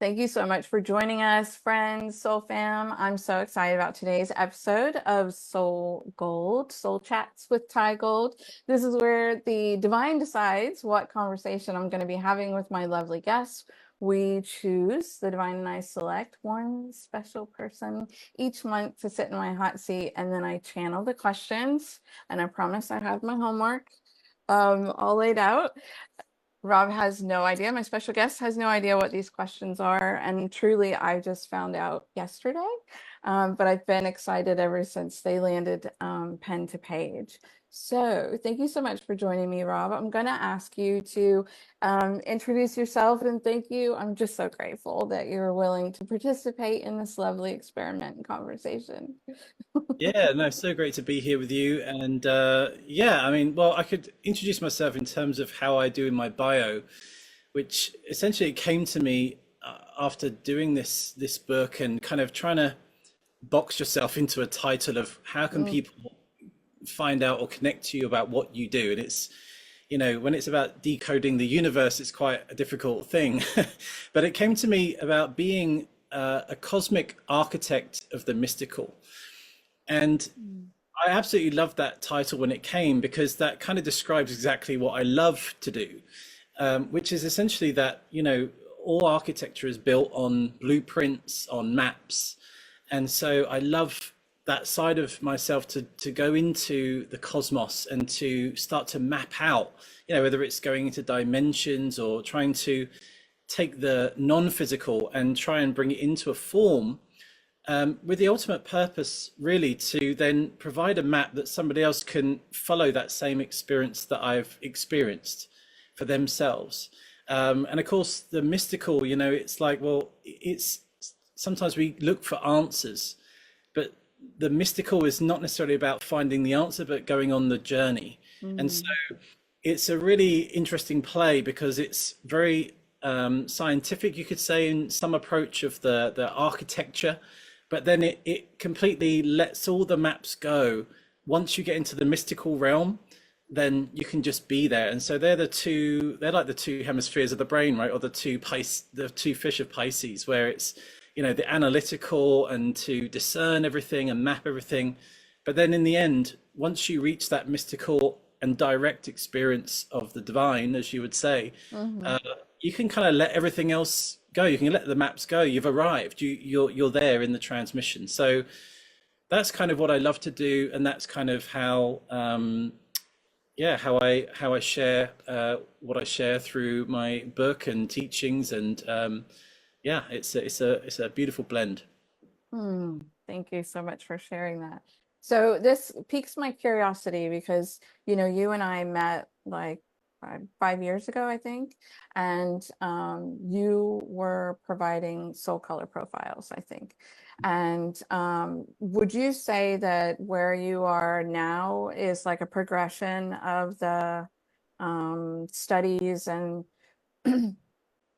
Thank you so much for joining us, friends, Soul Fam. I'm so excited about today's episode of Soul Gold, Soul Chats with Ty Gold. This is where the divine decides what conversation I'm going to be having with my lovely guests. We choose, the divine and I select one special person each month to sit in my hot seat, and then I channel the questions. And I promise I have my homework all laid out. Rob has no idea. My special guest has no idea what these questions are. And truly, I just found out yesterday. But I've been excited ever since they landed pen to page. So thank you so much for joining me, Rob. I'm going to ask you to introduce yourself and thank you. I'm just so grateful that you're willing to participate in this lovely experiment and conversation. Yeah, no, so great to be here with you. And yeah, I mean, well, I could introduce myself in terms of how I do in my bio, which essentially came to me after doing this book and kind of trying to box yourself into a title of how can Mm, people find out or connect to you about what you do. And it's, when it's about decoding the universe, it's quite a difficult thing. But it came to me about being a cosmic architect of the mystical. And mm, I absolutely loved that title when it came because that kind of describes exactly what I love to do, which is essentially that, all architecture is built on blueprints, on maps. And so I love that side of myself to go into the cosmos and to start to map out, whether it's going into dimensions or trying to take the non-physical and try and bring it into a form, with the ultimate purpose really to then provide a map that somebody else can follow that same experience that I've experienced for themselves. And of course, the mystical, it's like, well, it's sometimes we look for answers, but the mystical is not necessarily about finding the answer, but going on the journey. And so mm, it's a really interesting play because it's very scientific, you could say, in some approach of the architecture, but then it completely lets all the maps go. Once you get into the mystical realm, then you can just be there. And so they're like the two hemispheres of the brain, right? Or the two fish of Pisces, where it's, the analytical and to discern everything and map everything. But then in the end, once you reach that mystical and direct experience of the divine, as you would say, mhm. uh, you can kind of let everything else go. You can let the maps go. You've arrived. You're there in the transmission. So that's kind of what I love to do, and that's kind of how yeah, how I share what I share through my book and teachings, and yeah, it's a beautiful blend. Hmm. Thank you so much for sharing that. So this piques my curiosity because, you and I met like 5 years ago, I think, and you were providing soul color profiles, I think. And would you say that where you are now is like a progression of the studies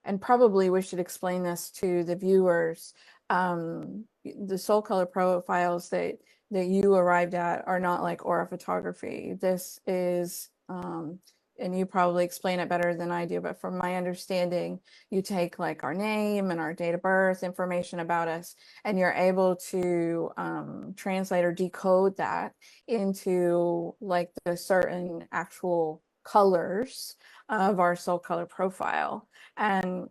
and probably we should explain this to the viewers. The soul color profiles that you arrived at are not like aura photography. This is, and you probably explain it better than I do, but from my understanding, you take like our name and our date of birth, information about us, and you're able to translate or decode that into like the certain actual colors of our soul color profile. And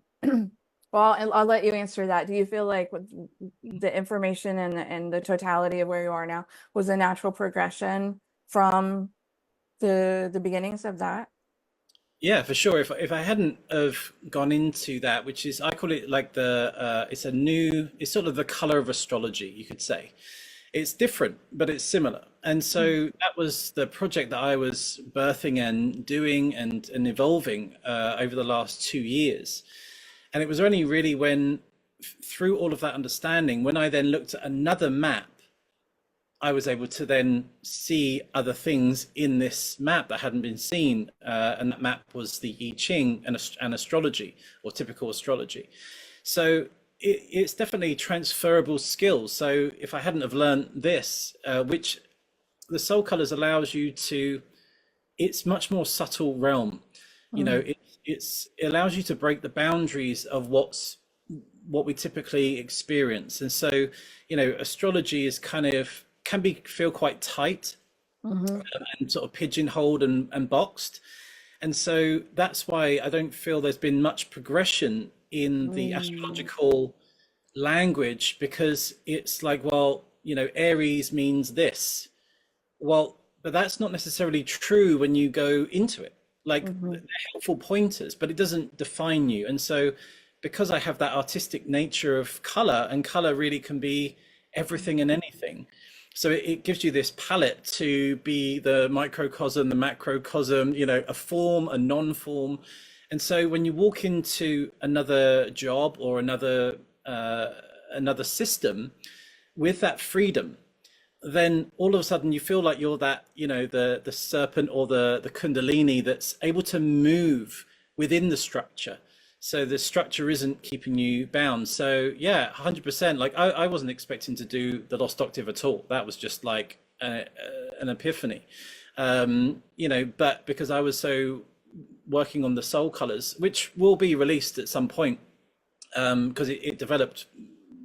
well, I'll let you answer that. Do you feel like with the information and the totality of where you are now was a natural progression from the beginnings of that? Yeah, for sure. If I hadn't have gone into that, which is I call it like it's sort of the color of astrology, you could say. It's different, but it's similar. And Mm, so that was the project that I was birthing and doing and evolving over the last 2 years. And it was only really when, through all of that understanding, when I then looked at another map, I was able to then see other things in this map that hadn't been seen. And that map was the I Ching and astrology, or typical astrology. So it's definitely transferable skills. So if I hadn't have learned this, which the soul colors allows you to, it's much more subtle realm. You know, mm, it, it allows you to break the boundaries of what's what we typically experience. And so, you know, astrology is kind of can be feel quite tight Mm-hmm. and sort of pigeonholed and boxed. And so that's why I don't feel there's been much progression in the Mm. astrological language, because it's like, well, you know, Aries means this. Well, but that's not necessarily true when you go into it. Like, Mm-hmm. they're helpful pointers, but it doesn't define you. And so, because I have that artistic nature of color, and color really can be everything and anything. So it gives you this palette to be the microcosm, the macrocosm, you know, a form, a non-form. And so when you walk into another job or another system with that freedom, then all of a sudden you feel like you're that, you know, the serpent or the kundalini that's able to move within the structure, so the structure isn't keeping you bound. So yeah, 100%. Like, I wasn't expecting to do the Lost Octave at all. That was just like an epiphany, you know, but because I was so working on the soul colors, which will be released at some point, because it developed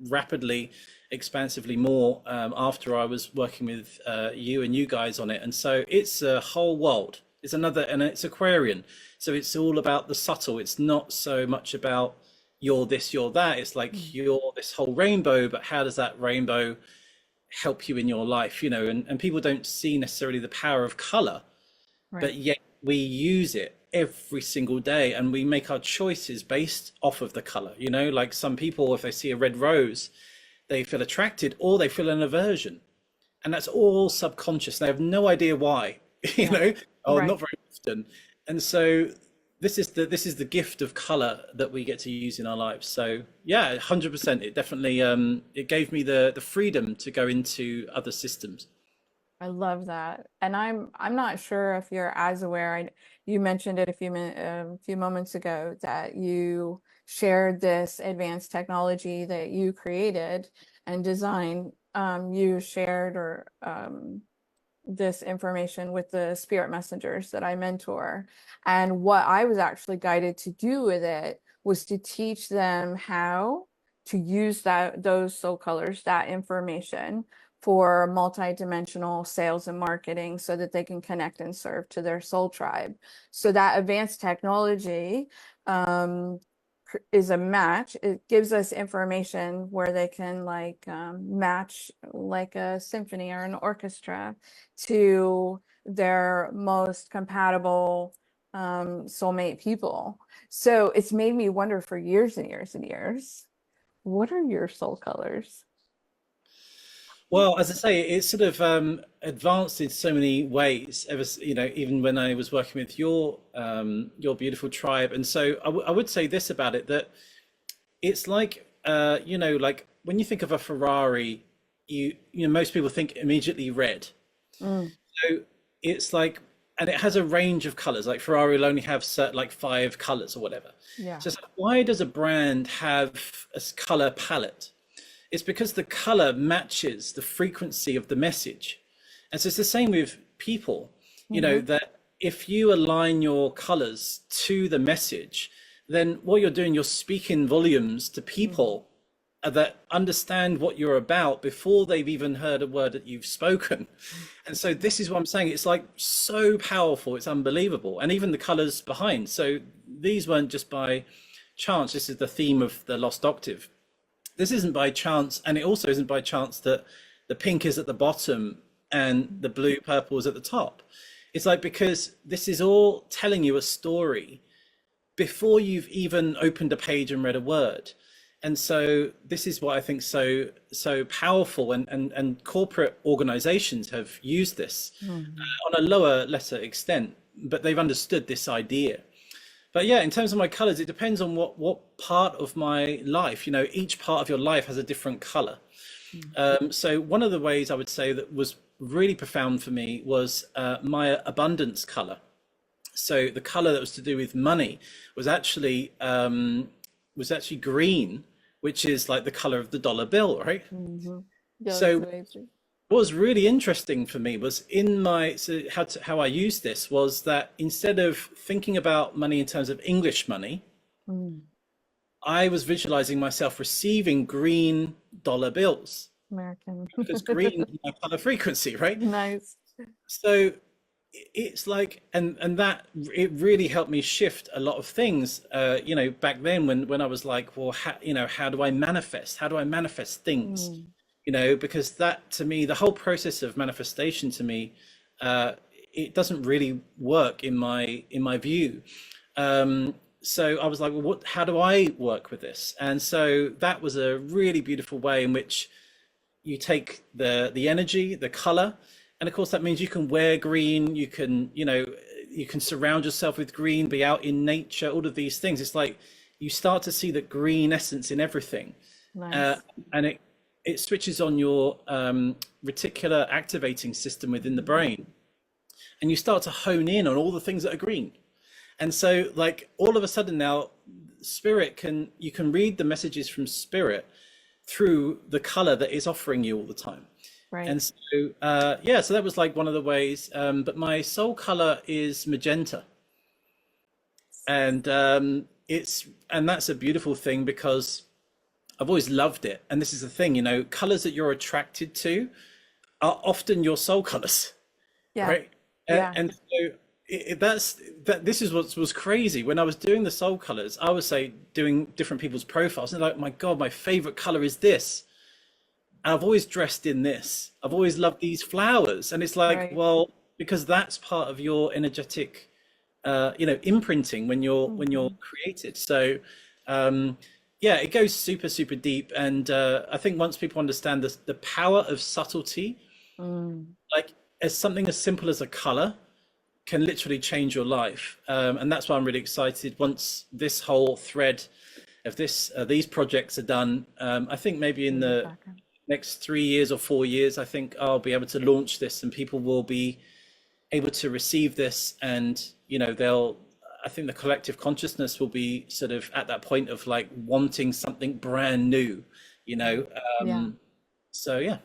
rapidly, expansively more, after I was working with you and you guys on it. And so it's a whole world. It's another, and it's Aquarian. So it's all about the subtle. It's not so much about you're this, you're that. It's like you're this whole rainbow, but how does that rainbow help you in your life? You know, and people don't see necessarily the power of color, but Right. yet we use it every single day, and we make our choices based off of the color. You know, like some people, if they see a red rose, they feel attracted or they feel an aversion, and that's all subconscious. They have no idea why, you Yeah. know, or Right. not very often. And so this is the gift of color that we get to use in our lives. So yeah, 100%. It definitely it gave me the freedom to go into other systems. I love that. And I'm not sure if you're as aware. You mentioned it a few moments ago that you shared this advanced technology that you created and designed. You shared or this information with the spirit messengers that I mentor. And what I was actually guided to do with it was to teach them how to use those soul colors, that information for multi-dimensional sales and marketing so that they can connect and serve to their soul tribe. So that advanced technology um, is a match. It gives us information where they can like match like a symphony or an orchestra to their most compatible soulmate people. So it's made me wonder for years and years and years, what are your soul colors? Well, as I say, it's sort of advanced in so many ways. You know, even when I was working with your beautiful tribe, and so I would say this about it, that it's like, you know, like when you think of a Ferrari, you know, most people think immediately red. Mm, So it's like, and it has a range of colors. Like Ferrari will only have certain, like, five colors or whatever. yeah. So it's like, why does a brand have a color palette? It's because the color matches the frequency of the message. And so it's the same with people, you know, Mm-hmm. that if you align your colors to the message, then what you're doing, you're speaking volumes to Mm-hmm. people that understand what you're about before they've even heard a word that you've spoken. And so this is what I'm saying. It's like so powerful. It's unbelievable. And even the colors behind. So these weren't just by chance. This is the theme of the Lost Octave. This isn't by chance, and it also isn't by chance that the pink is at the bottom and the blue purple is at the top. It's like, because this is all telling you a story before you've even opened a page and read a word. And so this is what I think so powerful, and corporate organizations have used this Mm-hmm. on a lower, lesser extent, but they've understood this idea. But yeah, in terms of my colors, it depends on what part of my life. You know, each part of your life has a different color. So one of the ways I would say that was really profound for me was my abundance color. So the color that was to do with money was actually green, which is like the color of the dollar bill, right? Mm-hmm. Yeah, that's So amazing. what was really interesting for me was in my, so how I used this was that instead of thinking about money in terms of English money, Mm. I was visualizing myself receiving green dollar bills American. because green is my color frequency, right? Nice. So it's like, and that it really helped me shift a lot of things. You know, back then when I was like, well, you know, how do I manifest? How do I manifest things? Mm, You know, because that to me, the whole process of manifestation to me, it doesn't really work in my view. So I was like, well, what? How do I work with this? And so that was a really beautiful way in which you take the energy, the color, and of course that means you can wear green, you can, you know, you can surround yourself with green, be out in nature, all of these things. It's like you start to see the green essence in everything, uh, nice. and it switches on your reticular activating system within the brain, and you start to hone in on all the things that are green. And so like all of a sudden now spirit can, you can read the messages from spirit through the color that is offering you all the time. Right. And so, yeah, so that was like one of the ways. But my soul color is magenta, and and that's a beautiful thing because I've always loved it. And this is the thing, you know, colors that you're attracted to are often your soul colors, Yeah. right? Yeah. And so that's that. This is what was crazy when I was doing the soul colors. I was say doing different people's profiles, and like, my God, my favorite color is this. I've always dressed in this. I've always loved these flowers. And it's like, Right. well, because that's part of your energetic, you know, imprinting when you're Hmm. created. So, um, yeah, it goes super, super deep. And I think once people understand the power of subtlety, Mm. like as something as simple as a color can literally change your life. And that's why I'm really excited. Once this whole thread of these projects are done, I think maybe in Beautiful the background. next 3 years or 4 years, I think I'll be able to launch this and people will be able to receive this. And, you know, I think the collective consciousness will be sort of at that point of like wanting something brand new, you Yeah. know? Yeah. So, yeah.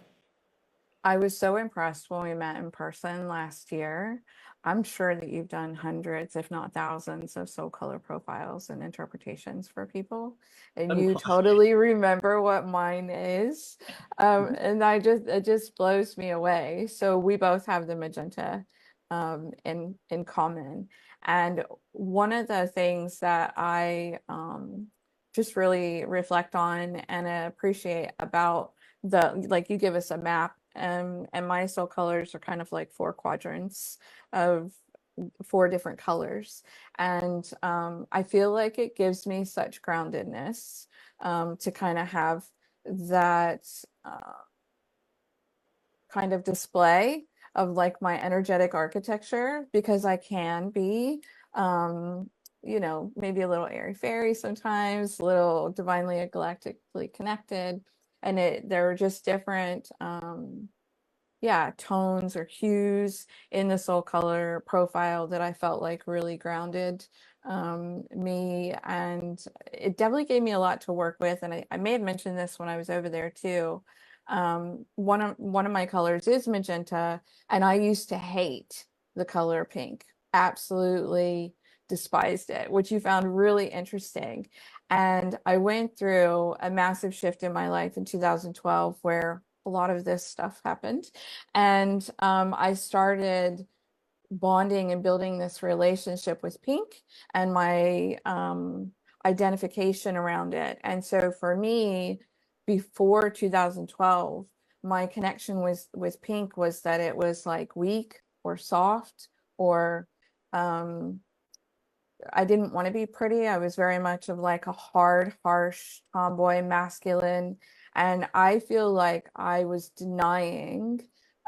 I was so impressed when we met in person last year. I'm sure that you've done hundreds, if not thousands, of soul color profiles and interpretations for people, and Oh, you totally remember what mine is. And it just blows me away. So we both have the magenta in common. And one of the things that I just really reflect on and appreciate about like you give us a map, and my soul colors are kind of like four quadrants of four different colors, and I feel like it gives me such groundedness, to kind of have that kind of display of like my energetic architecture, because I can be, um, you know, maybe a little airy fairy sometimes, a little divinely galactically connected. And there are just different, yeah, tones or hues in the soul color profile that I felt like really grounded me. And it definitely gave me a lot to work with. And I may have mentioned this when I was over there too. One of my colors is magenta, and I used to hate the color pink. Absolutely despised it, which you found really interesting. And I went through a massive shift in my life in 2012 where a lot of this stuff happened. And I started bonding and building this relationship with pink and my identification around it. And so for me, before 2012, my connection with pink was that it was like weak or soft, or um, I didn't want to be pretty. I was very much of like a hard, harsh tomboy, masculine. And I feel like I was denying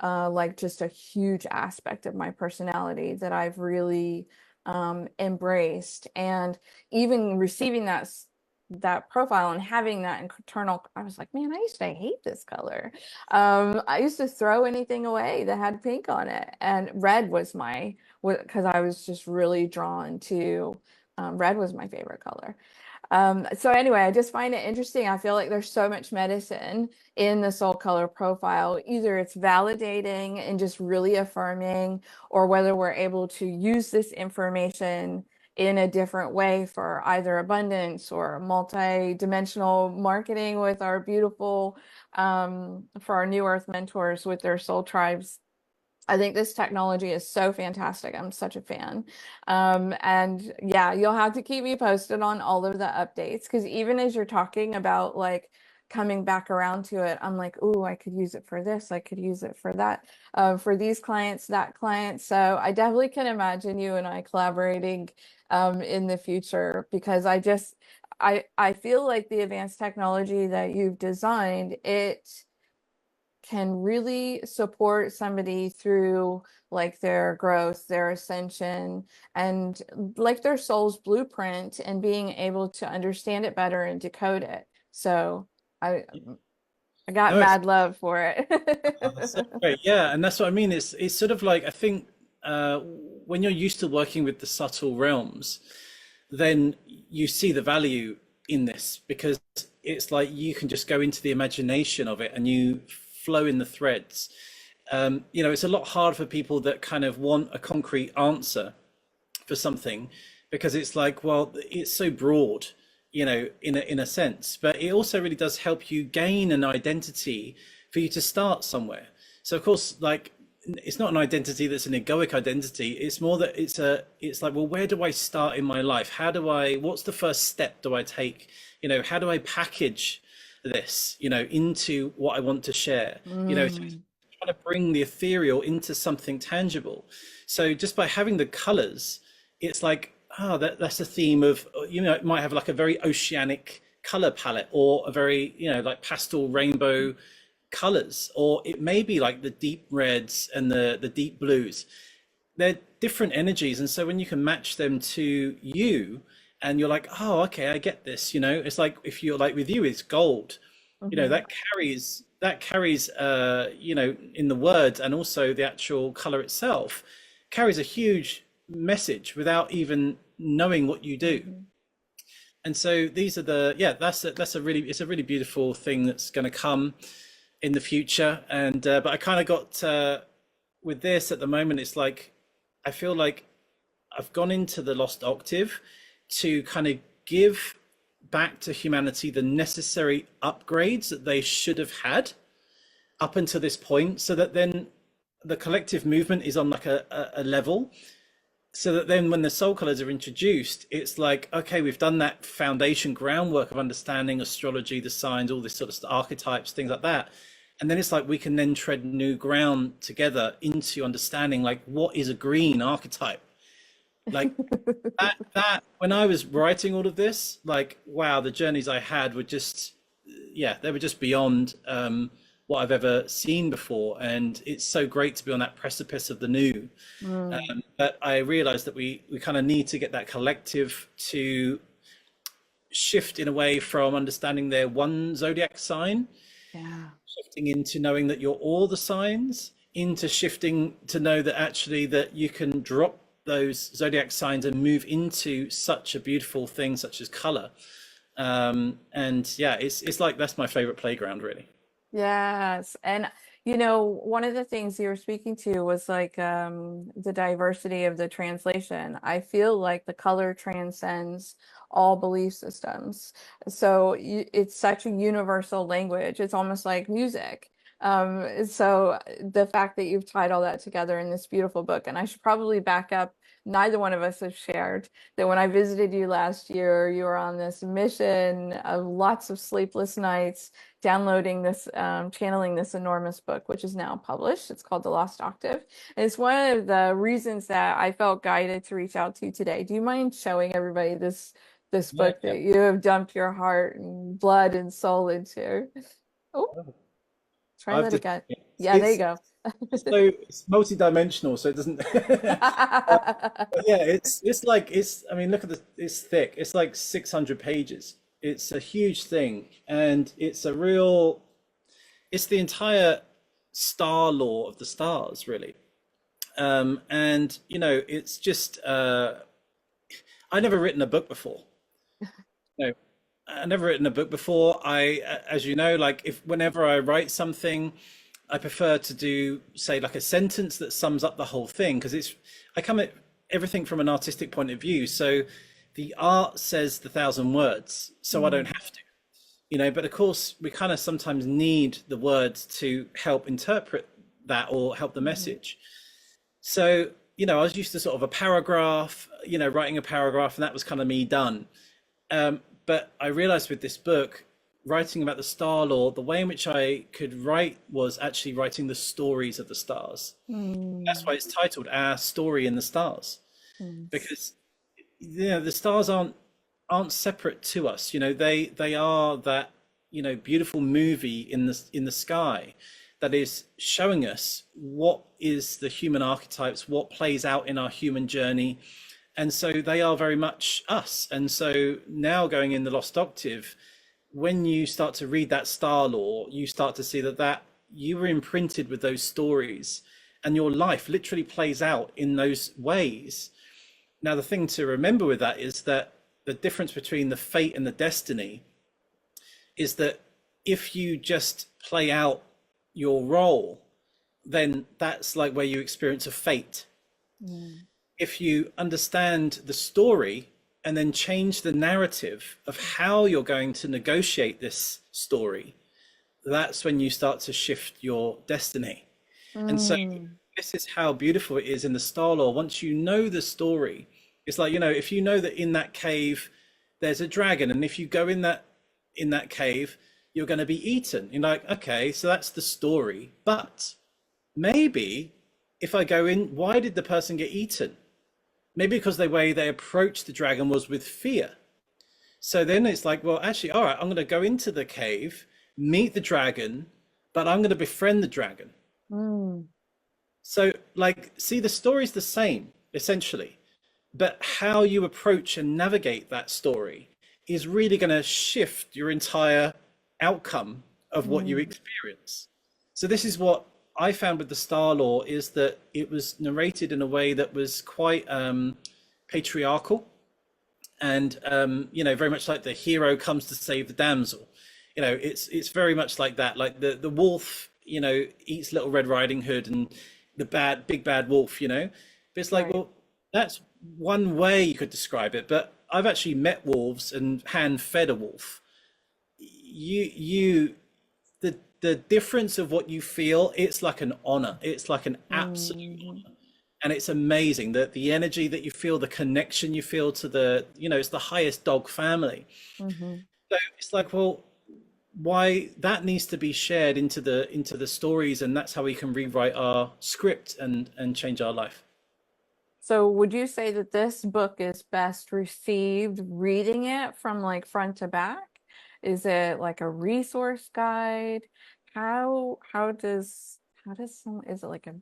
like just a huge aspect of my personality that I've really embraced. And even receiving that profile and having that internal, I was like, man, I used to hate this color. I used to throw anything away that had pink on it. And red was my, because I was just really drawn to, red was my favorite color. So anyway, I just find it interesting. I feel like there's so much medicine in the soul color profile. Either it's validating and just really affirming, or whether we're able to use this information in a different way for either abundance or multi-dimensional marketing with our beautiful, for our new earth mentors with their soul tribes. I think this technology is so fantastic. I'm such a fan. And yeah, you'll have to keep me posted on all of the updates, because even as you're talking about like coming back around to it, I'm like, ooh, I could use it for this. I could use it for that, for these clients, that client. So I definitely can imagine you and I collaborating in the future, because I feel like the advanced technology that you've designed, it can really support somebody through like their growth, their ascension, and like their soul's blueprint, and being able to understand it better and decode it. So I I got No, it's mad love for that's so it. great. Yeah, and that's what I mean. It's sort of like I think when you're used to working with the subtle realms, then you see the value in this because it's like you can just go into the imagination of it and you flow in the threads. It's a lot harder for people that kind of want a concrete answer for something because it's like, well, it's so broad, in a sense, but it also really does help you gain an identity for you to start somewhere. So of course, like it's not an identity that's an egoic identity. It's more that it's like, well, where do I start in my life? What's the first step do I take? How do I package this, into what I want to share? So it's Mm. trying to bring the ethereal into something tangible. So just by having the colors, it's like, oh, that's a theme of, it might have like a very oceanic color palette or a very, like pastel rainbow colors, or it may be like the deep reds and the deep blues. They're different energies. And so when you can match them to you and you're like, oh, okay, I get this, it's like if you're like with you, it's gold, Mhm. that carries in the words and also the actual color itself carries a huge message without even knowing what you do. Mhm. And so these are it's a really beautiful thing that's going to come in the future. And but I kind of got with this at the moment, it's like I feel like I've gone into the Lost Octave to kind of give back to humanity the necessary upgrades that they should have had up until this point, so that then the collective movement is on like a level, so that then when the soul colors are introduced, it's like, okay, we've done that foundation groundwork of understanding astrology, the signs, all this sort of archetypes, things like that. And then it's like we can then tread new ground together into understanding like what is a green archetype. Like that when I was writing all of this, like wow, the journeys I had were just, yeah, they were just beyond what I've ever seen before. And it's so great to be on that precipice of the new. Mm. But I realized that we kind of need to get that collective to shift in a way from understanding their one zodiac sign, Yeah. shifting into knowing that you're all the signs, into shifting to know that actually that you can drop those zodiac signs and move into such a beautiful thing such as color. And yeah, it's like that's my favorite playground, really. Yes. And one of the things you were speaking to was like the diversity of the translation. I feel like the color transcends all belief systems. So it's such a universal language. It's almost like music. So the fact that you've tied all that together in this beautiful book, and I should probably back up, neither one of us have shared that when I visited you last year, you were on this mission of lots of sleepless nights downloading this, channeling this enormous book, which is now published. It's called The Lost Octave. And it's one of the reasons that I felt guided to reach out to you today. Do you mind showing everybody this Yeah, book yeah. that you have dumped your heart and blood and soul into? Oh, try I've that just again. it's Yeah, there you it's, go. it's multi-dimensional, so it doesn't. But yeah, it's like it's. I mean, look at this. It's thick. It's like 600 pages. It's a huge thing, and it's a real. It's the entire star law of the stars, really. And it's just. I never written a book before. No, I never written a book before. As you know, like if whenever I write something, I prefer to do say like a sentence that sums up the whole thing because I come at everything from an artistic point of view. So the art says the thousand words, so I don't have to, but of course we kind of sometimes need the words to help interpret that or help the message. So, I was used to sort of a paragraph, writing a paragraph, and that was kind of me done. But I realized with this book, writing about the star law, the way in which I could write was actually writing the stories of the stars. That's why it's titled Our Story in the Stars, because the stars aren't separate to us. They are that beautiful movie in the sky that is showing us what is the human archetypes, what plays out in our human journey. And so they are very much us. And so now going in the Lost Octave, when you start to read that star law, you start to see that you were imprinted with those stories, and your life literally plays out in those ways. Now, the thing to remember with that is that the difference between the fate and the destiny is that if you just play out your role, then that's like where you experience a fate. If you understand the story and then change the narrative of how you're going to negotiate this story, that's when you start to shift your destiny. And so this is how beautiful it is in the star law. Once you know the story, it's like, if you know that in that cave there's a dragon, and if you go in that cave, you're going to be eaten. You're like, okay, so that's the story. But maybe if I go in, why did the person get eaten? Maybe because the way they approached the dragon was with fear. So then it's like, well, actually, all right, I'm going to go into the cave, meet the dragon, but I'm going to befriend the dragon. So see, the story's the same, essentially. But how you approach and navigate that story is really going to shift your entire outcome of what you experience. So this is what I found with the star law, is that it was narrated in a way that was quite patriarchal, and very much like the hero comes to save the damsel. It's very much like that. Like the wolf, eats Little Red Riding Hood, and the big bad wolf. But it's like, well, that's one way you could describe it. But I've actually met wolves and hand fed a wolf. The difference of what you feel, it's like an honor. It's like an absolute honor. And it's amazing that the energy that you feel, the connection you feel to it's the highest dog family. So it's like, well, why that needs to be shared into the stories, and that's how we can rewrite our script and change our life. So would you say that this book is best received reading it from like front to back? Is it like a resource guide? How does some, is it like a,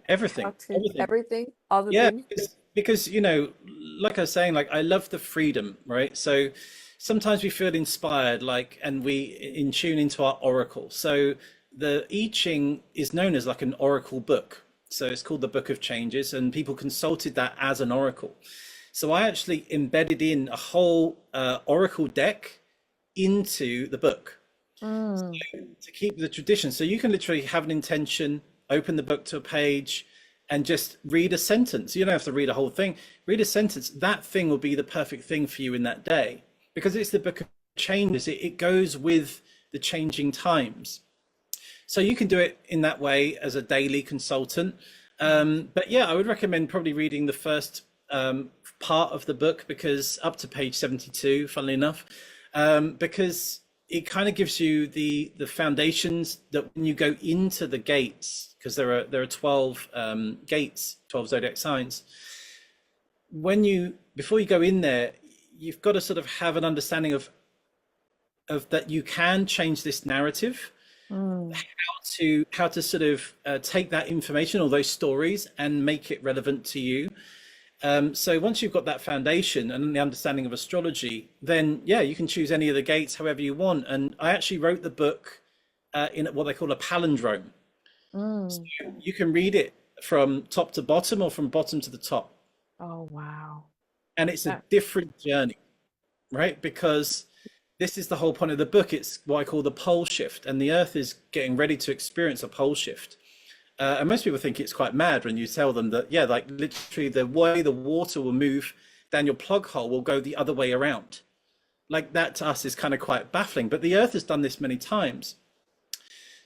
everything, everything, all the things? because like I was saying, like, I love the freedom, right? So sometimes we feel inspired, and we in tune into our oracle. So the I Ching is known as like an oracle book. So it's called the Book of Changes, and people consulted that as an oracle. So I actually embedded in a whole oracle deck into the book, so, to keep the tradition. So you can literally have an intention, open the book to a page, and just read a sentence. You don't have to read a whole thing. Read a sentence. That thing will be the perfect thing for you in that day, because it's the Book of Changes. It goes with the changing times. So you can do it in that way as a daily consultant. But yeah, I would recommend probably reading the first part of the book, because up to page 72, funnily enough, because it kind of gives you the foundations that when you go into the gates, because there are 12 gates, 12 zodiac signs. Before you go in there, you've got to sort of have an understanding of that you can change this narrative. How to sort of take that information or those stories and make it relevant to you. So once you've got that foundation and the understanding of astrology, then you can choose any of the gates however you want. And I actually wrote the book in what they call a palindrome. So you can read it from top to bottom or from bottom to the top. Oh, wow. And it's a different journey, right? Because this is the whole point of the book. It's what I call the pole shift, and the Earth is getting ready to experience a pole shift. And most people think it's quite mad when you tell them that, yeah, like literally the way the water will move down your plug hole will go the other way around. Like that to us is kind of quite baffling, but the earth has done this many times.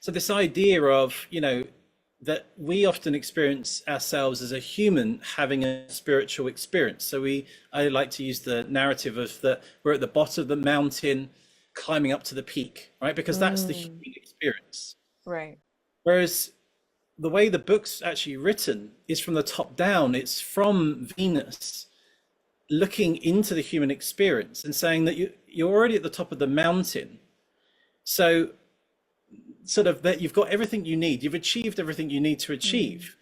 So this idea of, that we often experience ourselves as a human having a spiritual experience. So I like to use the narrative of that we're at the bottom of the mountain climbing up to the peak, right? Because that's the Mm, human experience. right. Whereas the way the book's actually written is from the top down. It's from Venus looking into the human experience and saying that you're already at the top of the mountain. So sort of that you've got everything you need. You've achieved everything you need to Mm, achieve.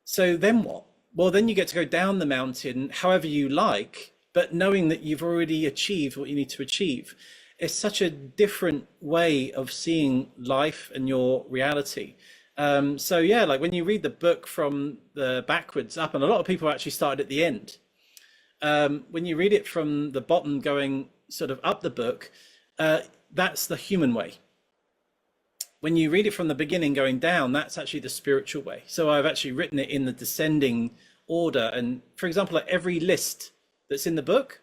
So then what? Well, then you get to go down the mountain however you like, but knowing that you've already achieved what you need to achieve. It's such a different way of seeing life and your reality. So yeah, like when you read the book from the backwards up, and a lot of people actually started at the end. When you read it from the bottom going sort of up the book, that's the human way. When you read it from the beginning going down, that's actually the spiritual way. So I've actually written it in the descending order. And for example, like every list that's in the book,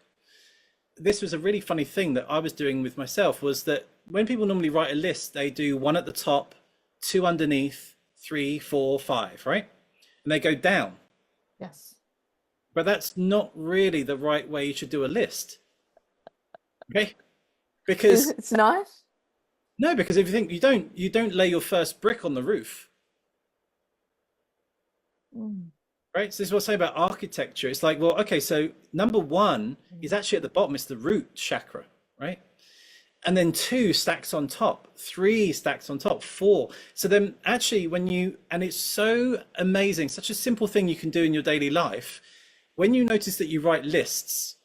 this was a really funny thing that I was doing with myself, was that when people normally write a list, they do one at the top, two underneath, three, four, five, right? And they go down. yes. But that's not really the right way you should do a list. Okay? Because It's not? no, because if you think you don't lay your first brick on the roof, Mm, right? So this is what I say about architecture. It's like, well, okay, so number one is mm, actually at the bottom, it's the root chakra, right? And then two stacks on top, three stacks on top, four. So then actually and it's so amazing, such a simple thing you can do in your daily life. When you notice that you write lists,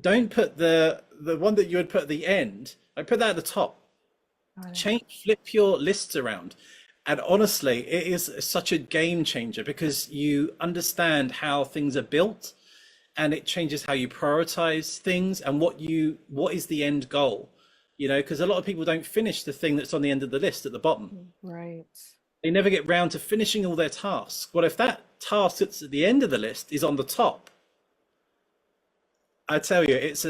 don't put the one that you would put at the end, like put that at the top. got it. Flip your lists around. And honestly, it is such a game changer because you understand how things are built, and it changes how you prioritize things and what is the end goal. Because a lot of people don't finish the thing that's on the end of the list at the bottom. Right. They never get round to finishing all their tasks. What if that task that's at the end of the list is on the top? I tell you, it's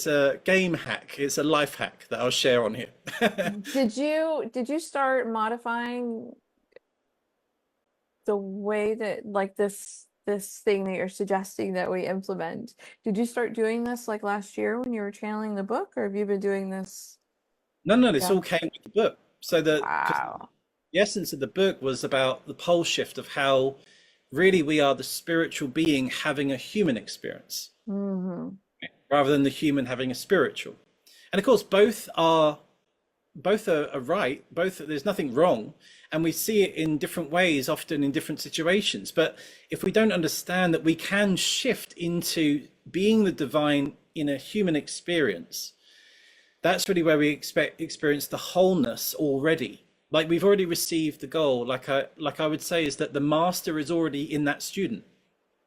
a game hack. It's a life hack that I'll share on here. Did you start modifying the way that like this thing that you're suggesting that we implement? Did you start doing this like last year when you were channeling the book, or have you been doing this? No, no, this Yeah. all came with the book. So because Wow. the essence of the book was about the pole shift of how really we are the spiritual being having a human experience Hmm. rather than the human having a spiritual. And of course, both are right. Both, there's nothing wrong, and we see it in different ways, often in different situations. But if we don't understand that we can shift into being the divine in a human experience, that's really where we experience the wholeness already. Like we've already received the goal. Like I would say is that the master is already in that student.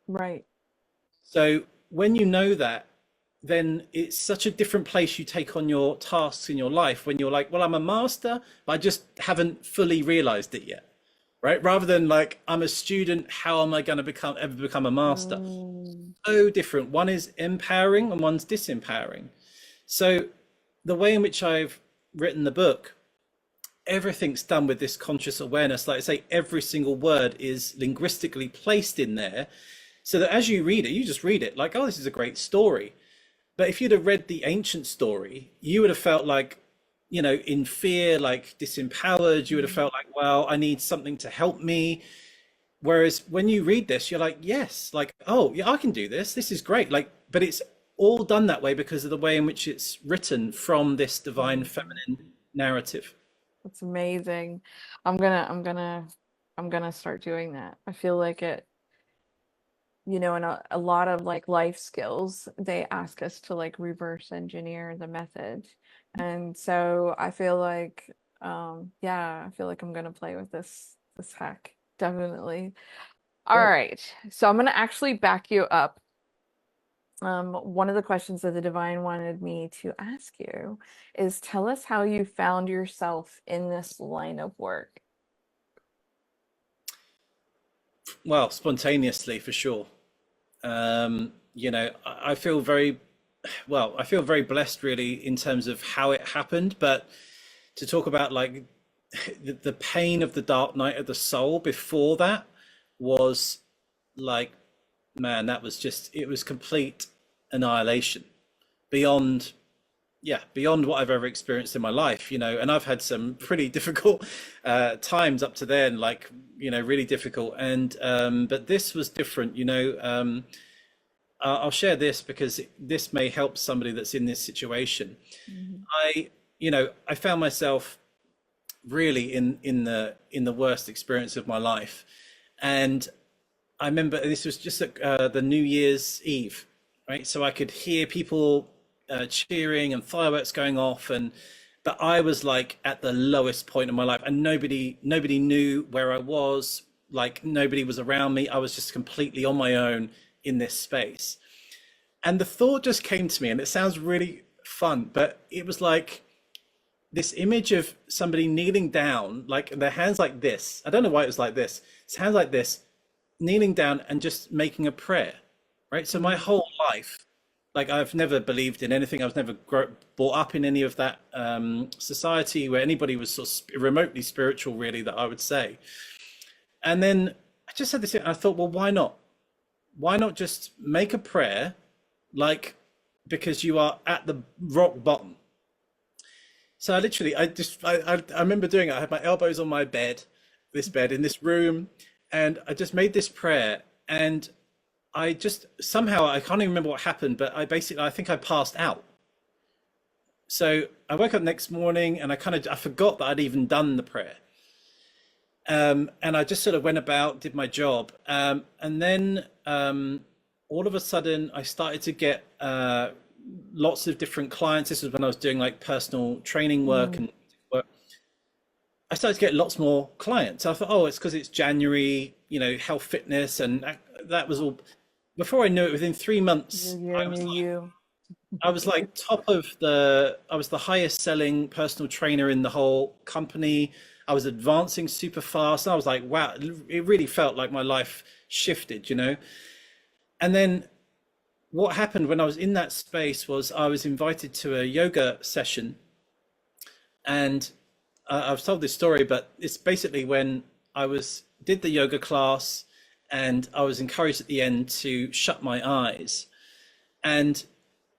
Right. So when you know that, then it's such a different place you take on your tasks in your life when you're like, well, I'm a master, but I just haven't fully realized it yet. Right? Rather than like, I'm a student, how am I going to ever become a master? Mm, So different. One is empowering and one's disempowering. So the way in which I've written the book, everything's done with this conscious awareness. Like I say, every single word is linguistically placed in there so that as you read it, you just read it like, oh, this is a great story. But if you'd have read the ancient story, you would have felt like, in fear, like disempowered. You would have mm, felt like, well, I need something to help me. Whereas when you read this, you're like, yes, like, oh, yeah, I can do this. This is great. Like, but it's all done that way because of the way in which it's written from this divine mm. feminine narrative. That's amazing. I'm gonna, I'm gonna, I'm gonna start doing that. I feel like it, in a lot of like life skills, they ask us to like reverse engineer the method. And so I feel like, yeah, I feel like I'm gonna play with this hack. Definitely. All Great. right. So I'm gonna actually back you up. One of the questions that the divine wanted me to ask you is tell us how you found yourself in this line of work. Well, spontaneously for sure. I feel very well. I feel very blessed, really, in terms of how it happened. But to talk about like the pain of the dark night of the soul before that was like, man, that was just, it was complete annihilation beyond, yeah, beyond what I've ever experienced in my life, and I've had some pretty difficult times up to then, like, really difficult. And but this was different, I'll share this because this may help somebody that's in this situation. Mhm. I found myself really in the worst experience of my life. And I remember this was just at the New Year's Eve, right? So I could hear people cheering and fireworks going off, and but I was like at the lowest point in my life, and nobody knew where I was. Like nobody was around me. I was just completely on my own in this space. And the thought just came to me, and it sounds really fun, but it was like this image of somebody kneeling down, like their hands like this. I don't know why it was like this. It's hands like this, kneeling down and just making a prayer, right? So my whole life, like I've never believed in anything. I was never brought up in any of that society where anybody was sort of remotely spiritual, really, that I would say. And then I just had this, I thought, well, why not? Why not just make a prayer, like, because you are at the rock bottom. So I literally, I remember doing it. I had my elbows on my bed, this bed in this room, and I just made this prayer. And I just somehow, I can't even remember what happened, but I think I passed out. So I woke up next morning and I forgot that I'd even done the prayer. And I just sort of went about, did my job. And then all of a sudden I started to get lots of different clients. This was when I was doing like personal training work Mm. and work. I started to get lots more clients. I thought, oh, it's because it's January, health, fitness, and that was all. Before I knew it, within 3 months, New year, new you. I was like I was the highest selling personal trainer in the whole company. I was advancing super fast. And I was like, wow, it really felt like my life shifted. And then what happened when I was in that space was I was invited to a yoga session. And I've told this story, but it's basically when did the yoga class, and I was encouraged at the end to shut my eyes. And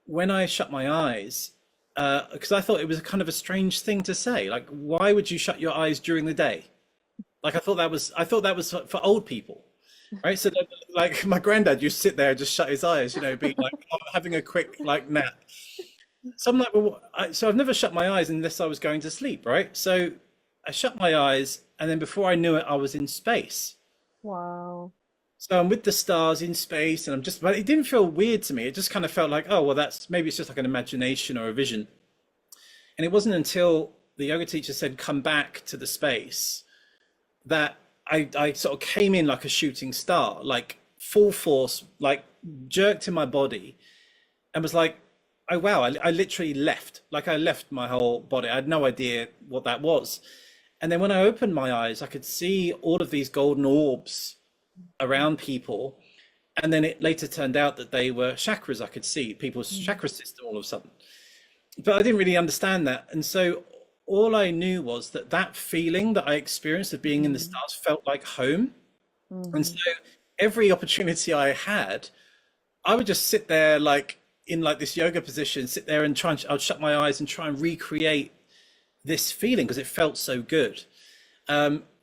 when I shut my eyes, because I thought it was a kind of a strange thing to say, like, why would you shut your eyes during the day? Like I thought that was for old people, right? So like my granddad used to sit there and just shut his eyes, be like, "Oh, having a quick like nap." So I'm like, well, so I've never shut my eyes unless I was going to sleep, right? So I shut my eyes, and then before I knew it, I was in space. Wow. So I'm with the stars in space, and but it didn't feel weird to me. It just kind of felt like, oh, well, maybe it's just like an imagination or a vision. And it wasn't until the yoga teacher said, come back to the space, that I sort of came in like a shooting star, like full force, like jerked in my body, and was like, oh, wow, I literally left. Like I left my whole body. I had no idea what that was. And then when I opened my eyes, I could see all of these golden orbs around people. And then it later turned out that they were chakras. I could see people's Mm. chakra system all of a sudden. But I didn't really understand that. And so all I knew was that feeling that I experienced of being in the Mhm. stars felt like home. And so Mhm. every opportunity I had, I would just sit there like in like this yoga position, sit there and I'd shut my eyes and try and recreate this feeling because it felt so good.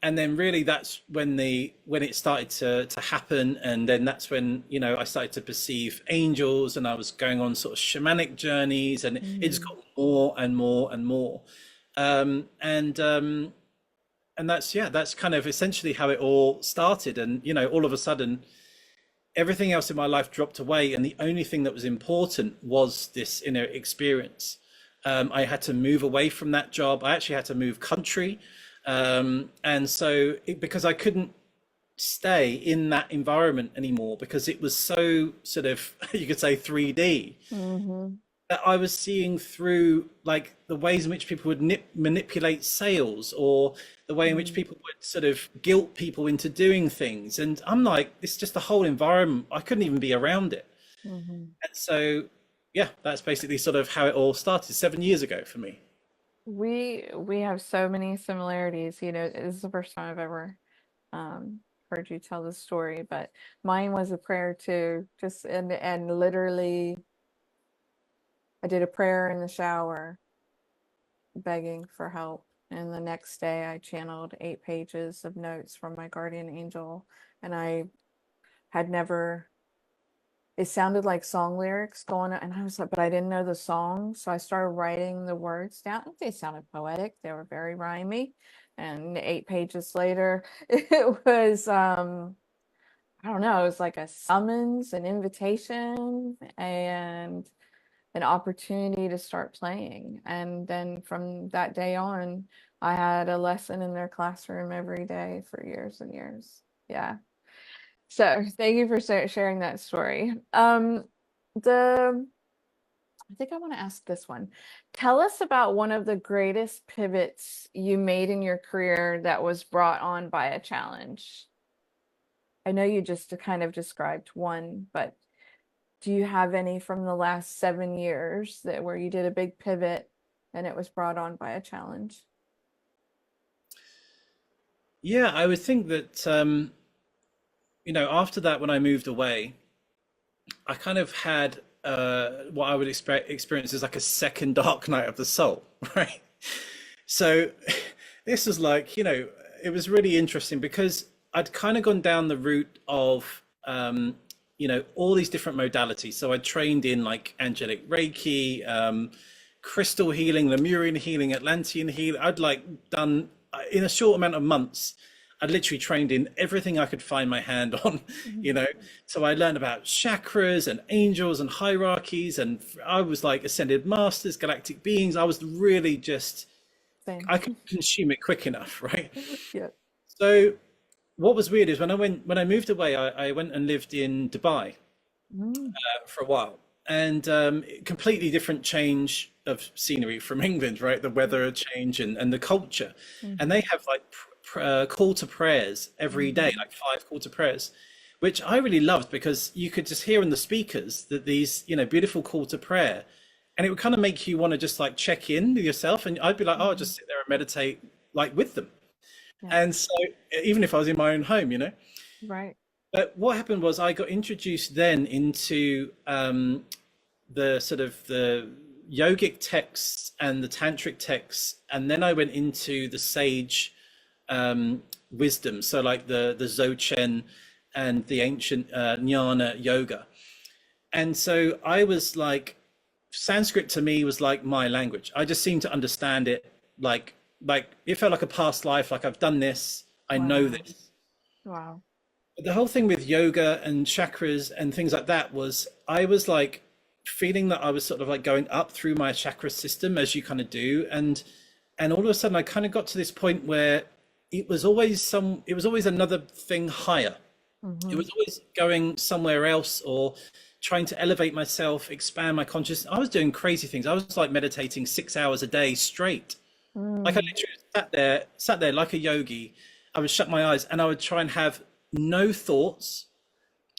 And then really that's when it started to happen, and then that's when I started to perceive angels, and I was going on sort of shamanic journeys, and it just Mhm. got more and more and more. And that's, yeah, that's kind of essentially how it all started. And all of a sudden everything else in my life dropped away, and the only thing that was important was this inner experience. I had to move away from that job. I actually had to move country. And so because I couldn't stay in that environment anymore, because it was so sort of you could say 3D. Mhm. that I was seeing through like the ways in which people would manipulate sales, or the way in which Mm, people would sort of guilt people into doing things. And I'm like, it's just the whole environment. I couldn't even be around it. mhm. And so, yeah, that's basically sort of how it all started 7 years ago for me. We have so many similarities. This is the first time I've ever um heard you tell this story, but mine was a prayer too. Just and literally I did a prayer in the shower begging for help. And the next day I channeled 8 pages of notes from my guardian angel. And I had never, it sounded like song lyrics going on. And I was like, but I didn't know the song. So I started writing the words down. They sounded poetic, they were very rhymy. And 8 pages later, it was, I don't know, it was like a summons, an invitation, and an opportunity to start playing. And then from that day on, I had a lesson in their classroom every day for years and years. Yeah. So thank you for sharing that story. The I think I want to ask this one. Tell us about one of the greatest pivots you made in your career that was brought on by a challenge. I know you just kind of described one, but do you have any from the last 7 years that where you did a big pivot and it was brought on by a challenge? Yeah, I would think that, after that, when I moved away, I kind of had what I would experience as like a second dark night of the soul, right? So this was like, it was really interesting because I'd kind of gone down the route of, all these different modalities. So I trained in like angelic Reiki, crystal healing, Lemurian healing, Atlantean healing. I'd like done in a short amount of months. I'd literally trained in everything I could find my hand on, you Mhm. know. So I learned about chakras and angels and hierarchies, and I was like ascended masters, galactic beings. I was really just, Same. I could consume it quick enough, right? Yeah. So what was weird is when I moved away, I went and lived in Dubai Mm, for a while, and completely different change of scenery from England, right? The weather change and the culture, and they mhm, have like call to prayers every day, mhm, like 5 call to prayers, which I really loved because you could just hear in the speakers that these, beautiful call to prayer, and it would kind of make you want to just like check in with yourself, and I'd be like, oh, I'll mhm. just sit there and meditate like with them, Yeah. and so even if I was in my own home, Right. But what happened was I got introduced then into the sort of the yogic texts and the tantric texts, and then I went into the sage wisdom, so like the Dzogchen and the ancient jnana yoga. And so I was like, Sanskrit to me was like my language. I just seemed to understand it, like it felt like a past life, like I've done this, I know Wow. this. Wow. But the whole thing with yoga and chakras and things like that was I was like feeling that I was sort of like going up through my chakra system as you kind of do, and all of a sudden I kind of got to this point where it was always another thing higher. It Hmm. was always going somewhere else, or trying to elevate myself, expand my consciousness. I was doing crazy things. I was like meditating 6 hours a day straight. Like I Mm. literally sat there like a yogi. I would shut my eyes and I would try and have no thoughts.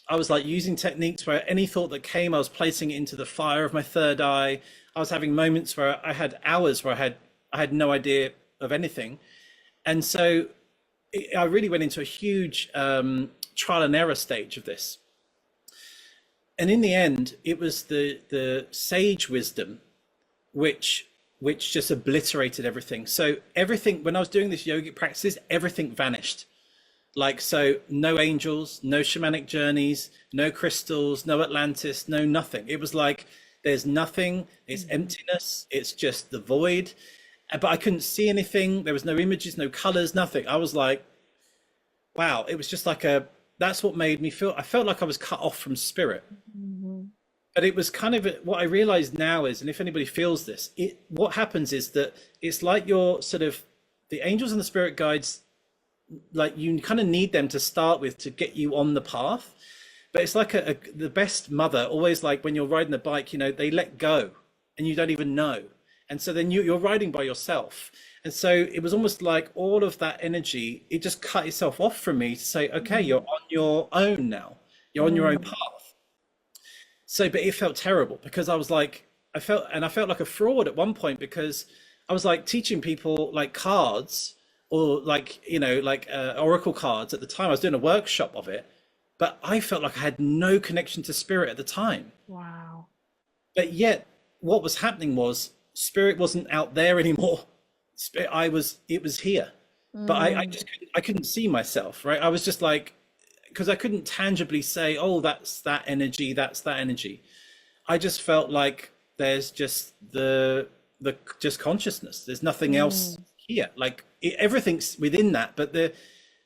I was like using techniques where any thought that came, I was placing it into the fire of my third eye. I was having moments where I had hours where I had no idea of anything. And so I really went into a huge trial and error stage of this. And in the end, it was the sage wisdom which just obliterated everything. So everything, when I was doing this yogic practices, everything vanished. Like, so no angels, no shamanic journeys, no crystals, no Atlantis, no nothing. It was like there's nothing, it's Mhm. emptiness, it's just the void. But I couldn't see anything. There was no images, no colors, nothing. I was like, wow, it was just like that's what made me feel, I felt like I was cut off from spirit. Mhm. But it was kind of what I realize now is, and if anybody feels this, what happens is that it's like your sort of the angels and the spirit guides, like you kind of need them to start with to get you on the path. But it's like the best mother always, like when you're riding the bike, they let go. and you don't even know. And so then you're riding by yourself. And so it was almost like all of that energy, it just cut itself off from me to say, okay, you're Mm, on your own now. You're on your own mm, path. So, but it felt terrible because I was like, I felt like a fraud at one point because I was like teaching people like cards or like, like Oracle cards at the time. I was doing a workshop of it, but I felt like I had no connection to spirit at the time. wow. But yet what was happening was spirit wasn't out there anymore. It was here, but I Mm, just I couldn't see myself, right? I was just like, because I couldn't tangibly say, oh, that's that energy, that's that energy. I just felt like there's just the just consciousness. There's nothing else mm, here. Like everything's within that, but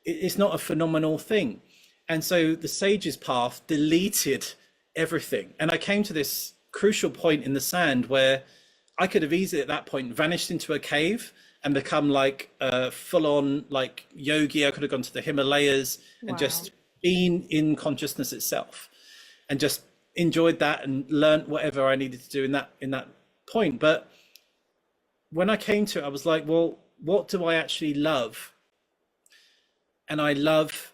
it's not a phenomenal thing. And so the sage's path deleted everything, and I came to this crucial point in the sand where I could have easily at that point vanished into a cave and become like a full on like yogi. I could have gone to the Himalayas and wow. just been in consciousness itself and just enjoyed that and learned whatever I needed to do in that point. But when I came to it, I was like, well, what do I actually love? And I love,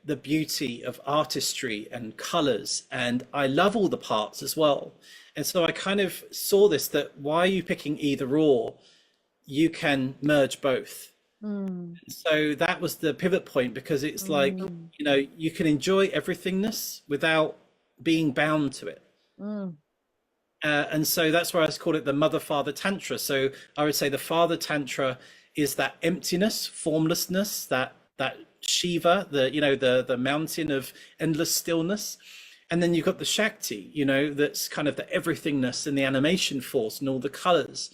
the beauty of artistry and colors, and I love all the parts as well. And so I kind of saw this, that why are you picking either or? You can merge both. Mm, So that was the pivot point, because it's like, mm, you can enjoy everythingness without being bound to it. mm, And so that's why I call it the mother father tantra. So I would say the father tantra is that emptiness, formlessness, that Shiva, the mountain of endless stillness. And then you've got the Shakti, that's kind of the everythingness and the animation force and all the colors.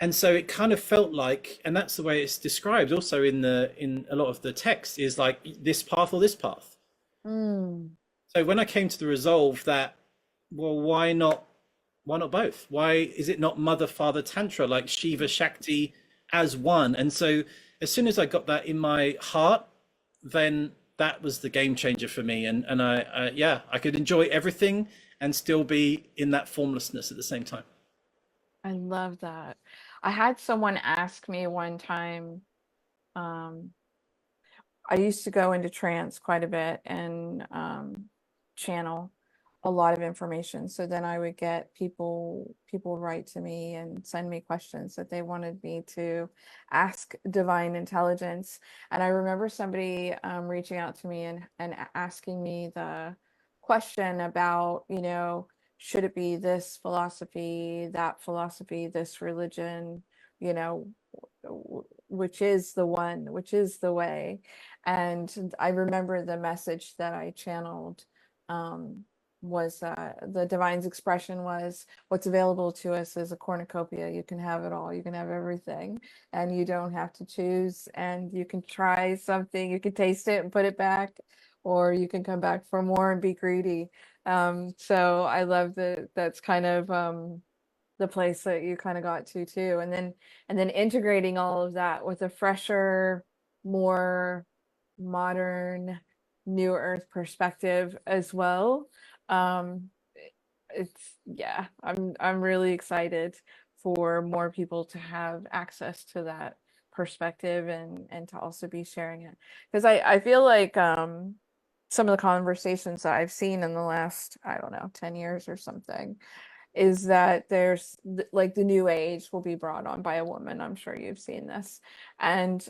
And so it kind of felt like, and that's the way it's described also in a lot of the text, is like this path or this path. mm. So when I came to the resolve that, well, why not both? Why is it not mother father tantra, like Shiva Shakti as one? And so as soon as I got that in my heart, then that was the game changer for me. And I could enjoy everything and still be in that formlessness at the same time. I love that. I had someone ask me one time, um, I used to go into trance quite a bit and channel a lot of information. So then I would get people write to me and send me questions that they wanted me to ask divine intelligence. And I remember somebody reaching out to me and asking me the question about, should it be this philosophy, that philosophy, this religion, you know, which is the one, which is the way. And I remember the message that I channeled um, was the divine's expression was, what's available to us is a cornucopia. You can have it all. You can have everything, and you don't have to choose. And you can try something. You can taste it and put it back, or you can come back for more and be greedy. So I love that. That's kind of the place that you kind of got to too, and then integrating all of that with a fresher, more modern, new earth perspective as well. um it's, yeah, I'm really excited for more people to have access to that perspective, and to also be sharing it, because I feel like some of the conversations that I've seen in the last, I don't know, 10 years or something, is that there's like the new age will be brought on by a woman. I'm sure you've seen this. And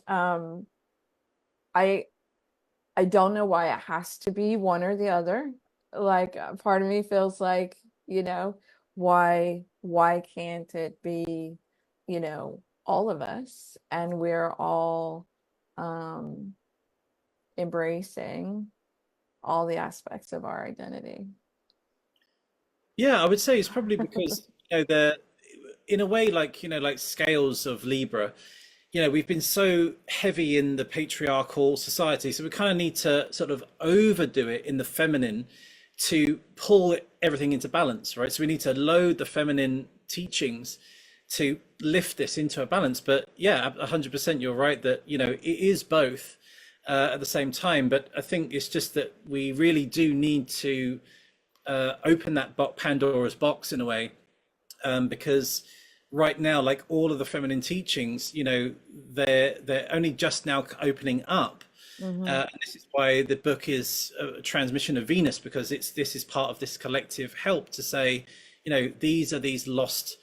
I I don't know why it has to be one or the other. Like part of me feels like, you know, why can't it be, all of us, and we're all um embracing all the aspects of our identity. Yeah, I would say it's probably because, the in a way, like, like scales of Libra, we've been so heavy in the patriarchal society, so we kind of need to sort of overdo it in the feminine to pull everything into balance, right? So we need to load the feminine teachings to lift this into a balance. But yeah, 100% you're right that, it is both at the same time. But I think it's just that we really do need to open that Pandora's box in a way, because right now, like all of the feminine teachings, you know, they're only just now opening up. Mm-hmm. And this is why the book is a transmission of Venus, because this is part of this collective help to say, you know, these are these lost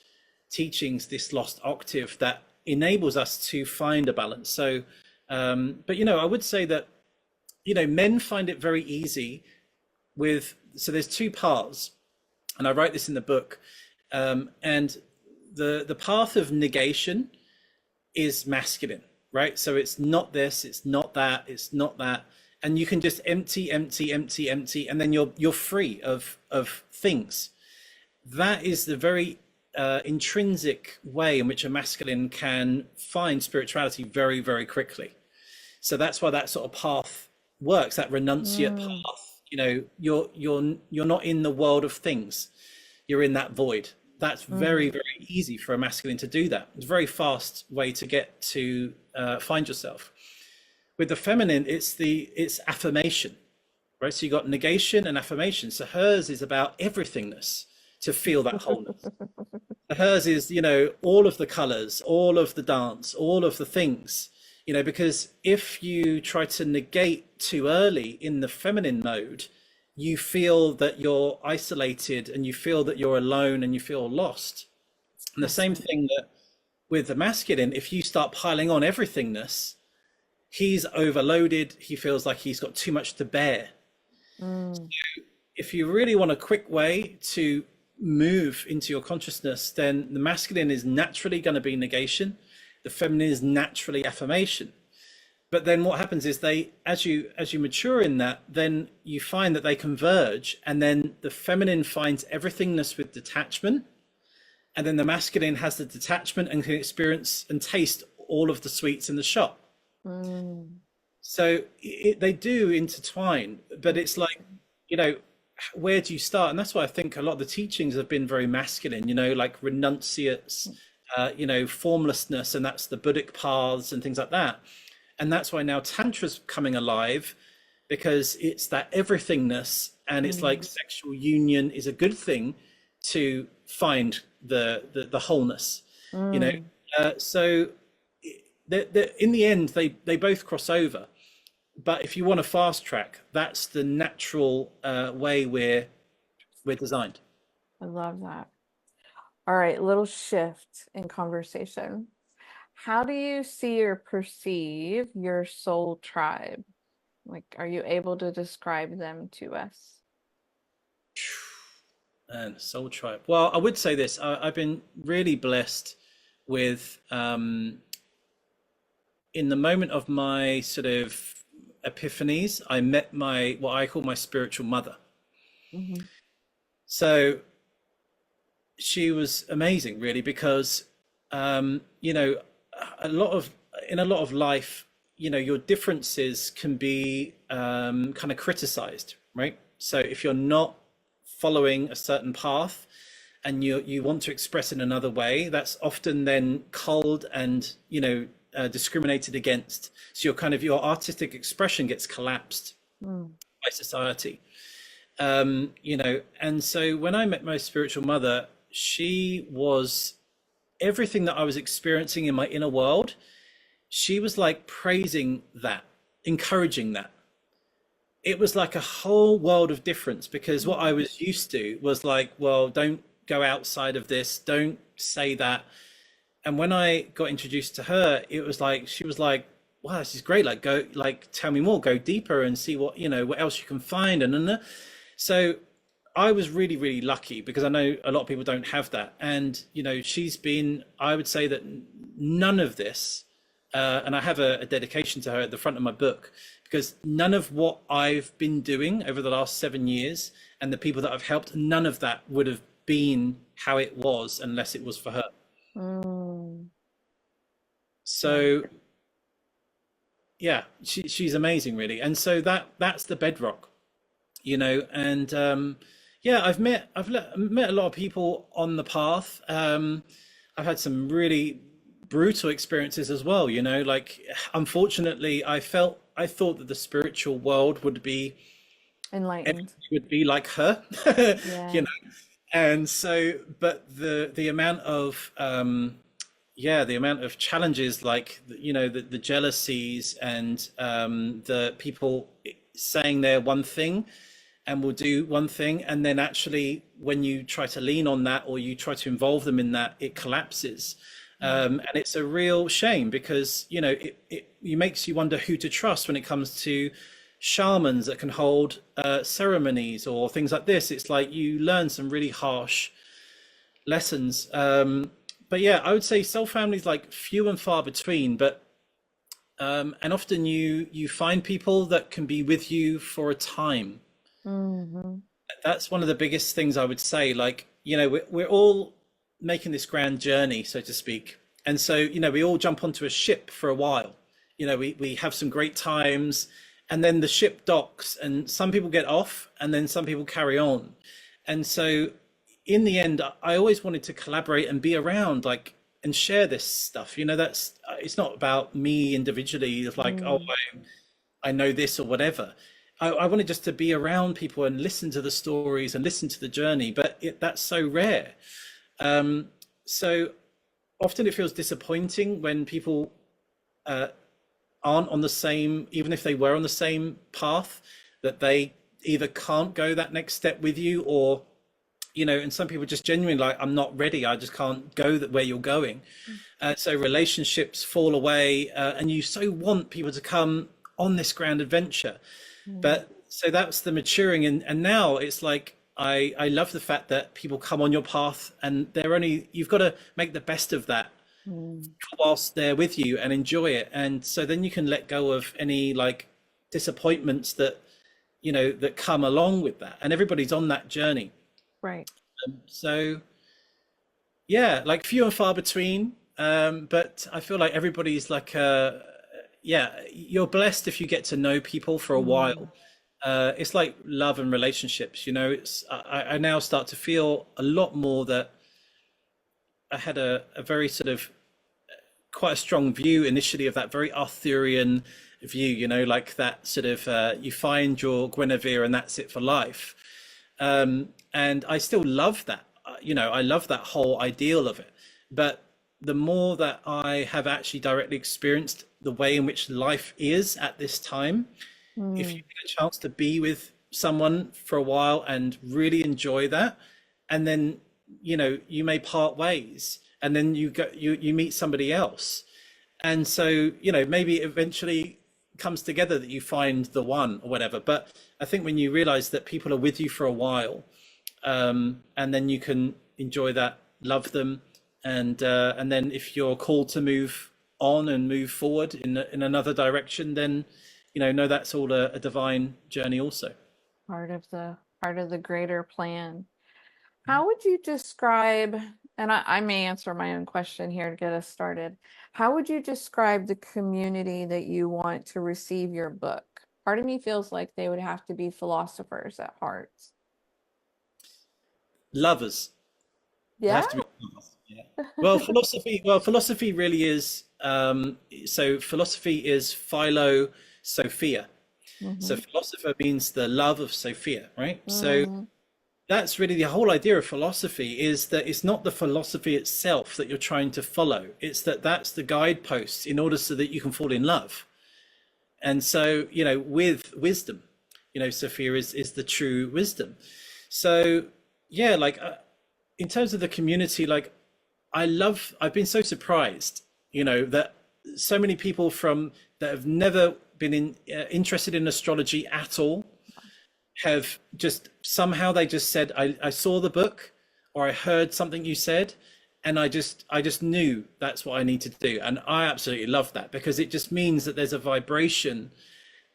teachings, this lost octave that enables us to find a balance. So, but you know, I would say that, you know, men find it very easy with, so there's two paths, and I write this in the book, and the path of negation is masculine, right? So it's not this, it's not that, it's not that, and you can just empty, empty, empty, empty, and then you're free of things. That is the very intrinsic way in which a masculine can find spirituality very, very quickly. So that's why that sort of path works, that renunciate Mm. path. You know, you're not in the world of things, you're in that void. That's very, very easy for a masculine to do that. It's a very fast way to get to find yourself. With the feminine, it's affirmation, right? So you got negation and affirmation. So hers is about everythingness, to feel that wholeness. Hers is, you know, all of the colors, all of the dance, all of the things, you know, because if you try to negate too early in the feminine mode, you feel that you're isolated and you feel that you're alone and you feel lost. And the same thing that with the masculine, if you start piling on everythingness, he's overloaded. He feels like he's got too much to bear. Mm. If you really want a quick way to move into your consciousness, then the masculine is naturally going to be negation. The feminine is naturally affirmation. But then what happens is they, as you mature in that, then you find that they converge, and then the feminine finds everythingness with detachment, and then the masculine has the detachment and can experience and taste all of the sweets in the shop. Mm. So they do intertwine, but it's like, you know, where do you start? And that's why I think a lot of the teachings have been very masculine, you know, like renunciates, you know, formlessness, and that's the Buddhic paths and things like that. And that's why now Tantra's coming alive, because it's that everythingness, and it's like sexual union is a good thing to find the wholeness, you know. So in the end, they both cross over. But if you want to fast track, that's the natural way we're designed. I love that. All right, little shift in conversation. How do you see or perceive your soul tribe? Like, are you able to describe them to us? And soul tribe. Well, I would say this. I've been really blessed with, in the moment of my sort of epiphanies, I met my, what I call my spiritual mother. Mm-hmm. So she was amazing, really, because, you know, in a lot of life, you know, your differences can be kind of criticized, right? So if you're not following a certain path and you want to express in another way, that's often then culled and, you know, discriminated against. So your artistic expression gets collapsed by society. You know, and so when I met my spiritual mother, she was everything that I was experiencing in my inner world. She was like praising that, encouraging that. It was like a whole world of difference, because what I was used to was like, well, don't go outside of this, don't say that. And when I got introduced to her, it was like, she was like, wow, this is great. Like, go, like, tell me more, go deeper and see what, you know, what else you can find. And so I was really, really lucky, because I know a lot of people don't have that. And, you know, she's been, I would say that none of this, and I have a dedication to her at the front of my book, because none of what I've been doing over the last 7 years and the people that I've helped, none of that would have been how it was unless it was for her. Mm. So yeah, she's amazing, really. And so that's the bedrock, you know. And yeah, I've met a lot of people on the path. I've had some really brutal experiences as well, you know, like, unfortunately, I thought that the spiritual world would be Enlightened. like her. Yeah. You know, And so, but the amount of the amount of challenges, like the jealousies and the people saying they're one thing and will do one thing, and then actually when you try to lean on that or you try to involve them in that, it collapses. And it's a real shame because it makes you wonder who to trust when it comes to shamans that can hold ceremonies or things like this. It's like you learn some really harsh lessons. But yeah, I would say soul families like few and far between, but and often you find people that can be with you for a time. Hmm. That's one of the biggest things I would say. Like, we're all making this grand journey, so to speak. And so, we all jump onto a ship for a while. We have some great times, and then the ship docks, and some people get off, and then some people carry on. And so, in the end, I always wanted to collaborate and be around, like, and share this stuff. That's it's not about me individually, of like, oh, Mm. I know this or whatever. I wanted just to be around people and listen to the stories and listen to the journey, but that's so rare. So often it feels disappointing when people uh, aren't on the same, even if they were on the same path, that they either can't go that next step with you, or and some people just genuinely like, I'm not ready, I just can't go that where you're going. So relationships fall away, and you so want people to come on this grand adventure. Mm. But so that's the maturing, and now it's like I love the fact that people come on your path, and you've got to make the best of that Mm. whilst they're with you and enjoy it. And so then you can let go of any like disappointments that come along with that, and everybody's on that journey. Right. So yeah, like few and far between. But I feel like everybody's like yeah, you're blessed if you get to know people for a Mm. while. It's like love and relationships, I now start to feel a lot more that I had a very sort of quite a strong view initially of that very Arthurian view, like that sort of you find your Guinevere and that's it for life. And I still love that. I love that whole ideal of it. But the more that I have actually directly experienced the way in which life is at this time, if you Mm. get a chance to be with someone for a while and really enjoy that, and then you may part ways, and then you meet somebody else, and so maybe eventually comes together that you find the one or whatever. But I think when you realize that people are with you for a while, and then you can enjoy that, love them, and then if you're called to move on and move forward in another direction, then know that's all a divine journey also. Part of the greater plan. How would you describe, and I may answer my own question here to get us started. How would you describe the community that you want to receive your book? Part of me feels like they would have to be philosophers at heart. Lovers. They Yeah? have to be lovers. Yeah. Philosophy really is so philosophy is philo Sophia. So Mm-hmm. philosopher means the love of Sophia, right? So Mm. that's really the whole idea of philosophy, is that it's not the philosophy itself that you're trying to follow. It's that's the guideposts in order so that you can fall in love. And so, with wisdom, Sophia is the true wisdom. So yeah, like in terms of the community, like I've been so surprised, that so many people from that have never been interested in astrology at all have just somehow they just said, I saw the book, or I heard something you said, and I just knew that's what I need to do. And I absolutely love that, because it just means that there's a vibration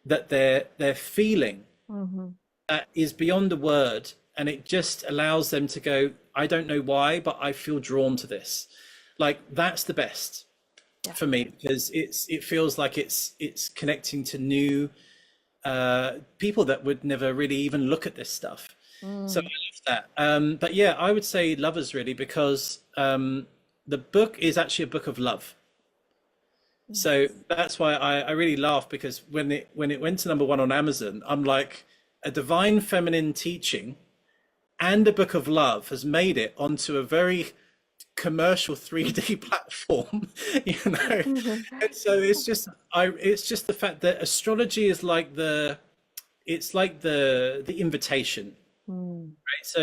that they're feeling Mm-hmm. that is beyond a word, and it just allows them to go, I don't know why, but I feel drawn to this. Like that's the best Yeah. for me, because it feels like it's connecting to new people that would never really even look at this stuff. So I Mm. love that. But yeah, I would say lovers really, because the book is actually a book of love. So Yes. that's why I really laugh, because when it went to number one on Amazon, I'm like, a divine feminine teaching, and a book of love has made it onto a very commercial 3D platform, you know. And so it's just the fact that astrology is like the invitation, Mm, right? So,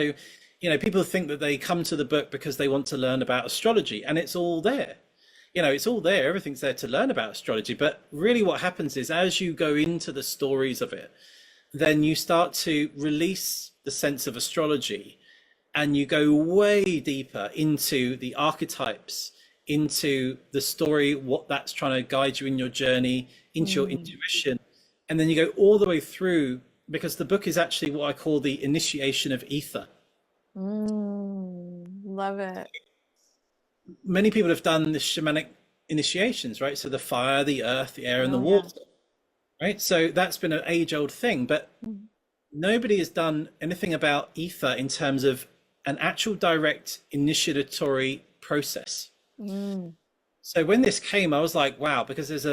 you know, people think that they come to the book because they want to learn about astrology, and it's all there. You know, it's all there. Everything's there to learn about astrology. But really, what happens is as you go into the stories of it, then you start to release the sense of astrology and you go way deeper into the archetypes, into the story, what that's trying to guide you in your journey, into your mm, intuition. And then you go all the way through because the book is actually what I call the initiation of ether. love it. Many people have done the shamanic initiations, right? So the fire, the earth, the air, and the Oh yeah. water, right? So that's been an age-old thing, but Mm, nobody has done anything about ether in terms of an actual direct initiatory process. mm, So when this came, I was like, wow, because there's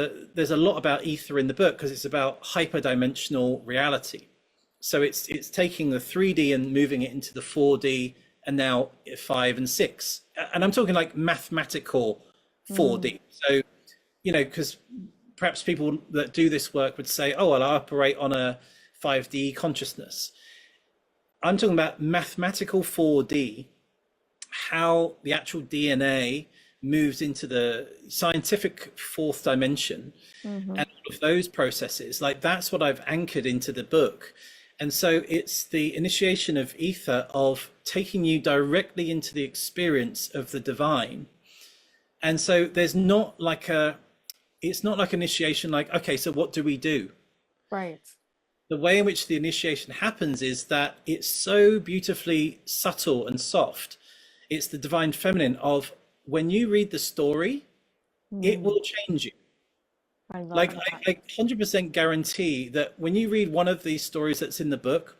a lot about ether in the book because it's about hyperdimensional reality. So it's taking the 3D and moving it into the 4D and now 5 and 6. And I'm talking like mathematical mm, 4D. So, you know, because perhaps people that do this work would say, oh, well, I operate on a 5D consciousness. I'm talking about mathematical 4D, how the actual DNA moves into the scientific fourth dimension mm-hmm. and all of those processes. Like that's what I've anchored into the book. And so it's the initiation of ether, of taking you directly into the experience of the divine. And so it's not like initiation, like, okay, so what do we do? Right. The way in which the initiation happens is that it's so beautifully subtle and soft. It's the divine feminine of when you read the story, it Mm, will change you. I love Like that. I 100% guarantee that when you read one of these stories that's in the book,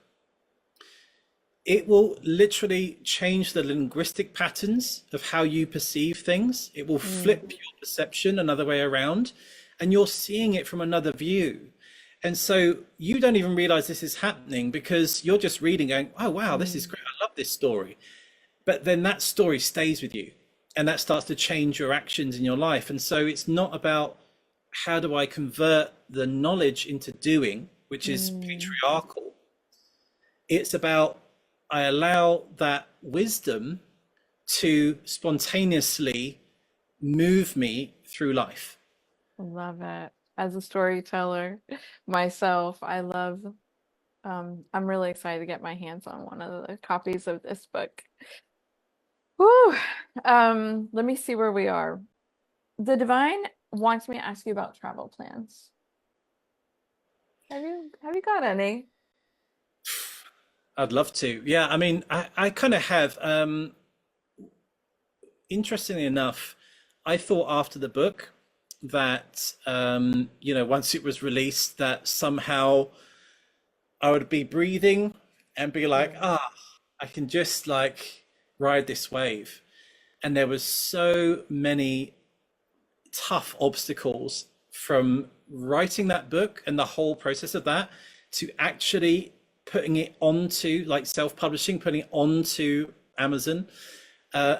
it will literally change the linguistic patterns of how you perceive things. It will Mm, flip your perception another way around, and you're seeing it from another view. And so you don't even realize this is happening because you're just reading, going, oh, wow, this is mm, great. I love this story. But then that story stays with you and that starts to change your actions in your life. And so it's not about how do I convert the knowledge into doing, which is mm, patriarchal. It's about I allow that wisdom to spontaneously move me through life. love it. As a storyteller myself, I'm really excited to get my hands on one of the copies of this book. Whew. Let me see where we are. The divine wants me to ask you about travel plans. Have you got any? I'd love to. Yeah, I mean, I kind of have. Interestingly enough, I thought after the book that, you know, once it was released, that somehow I would be breathing and be like, Mm, ah, I can just like ride this wave. And there was so many tough obstacles from writing that book and the whole process of that to actually putting it onto like self-publishing, putting it onto Amazon,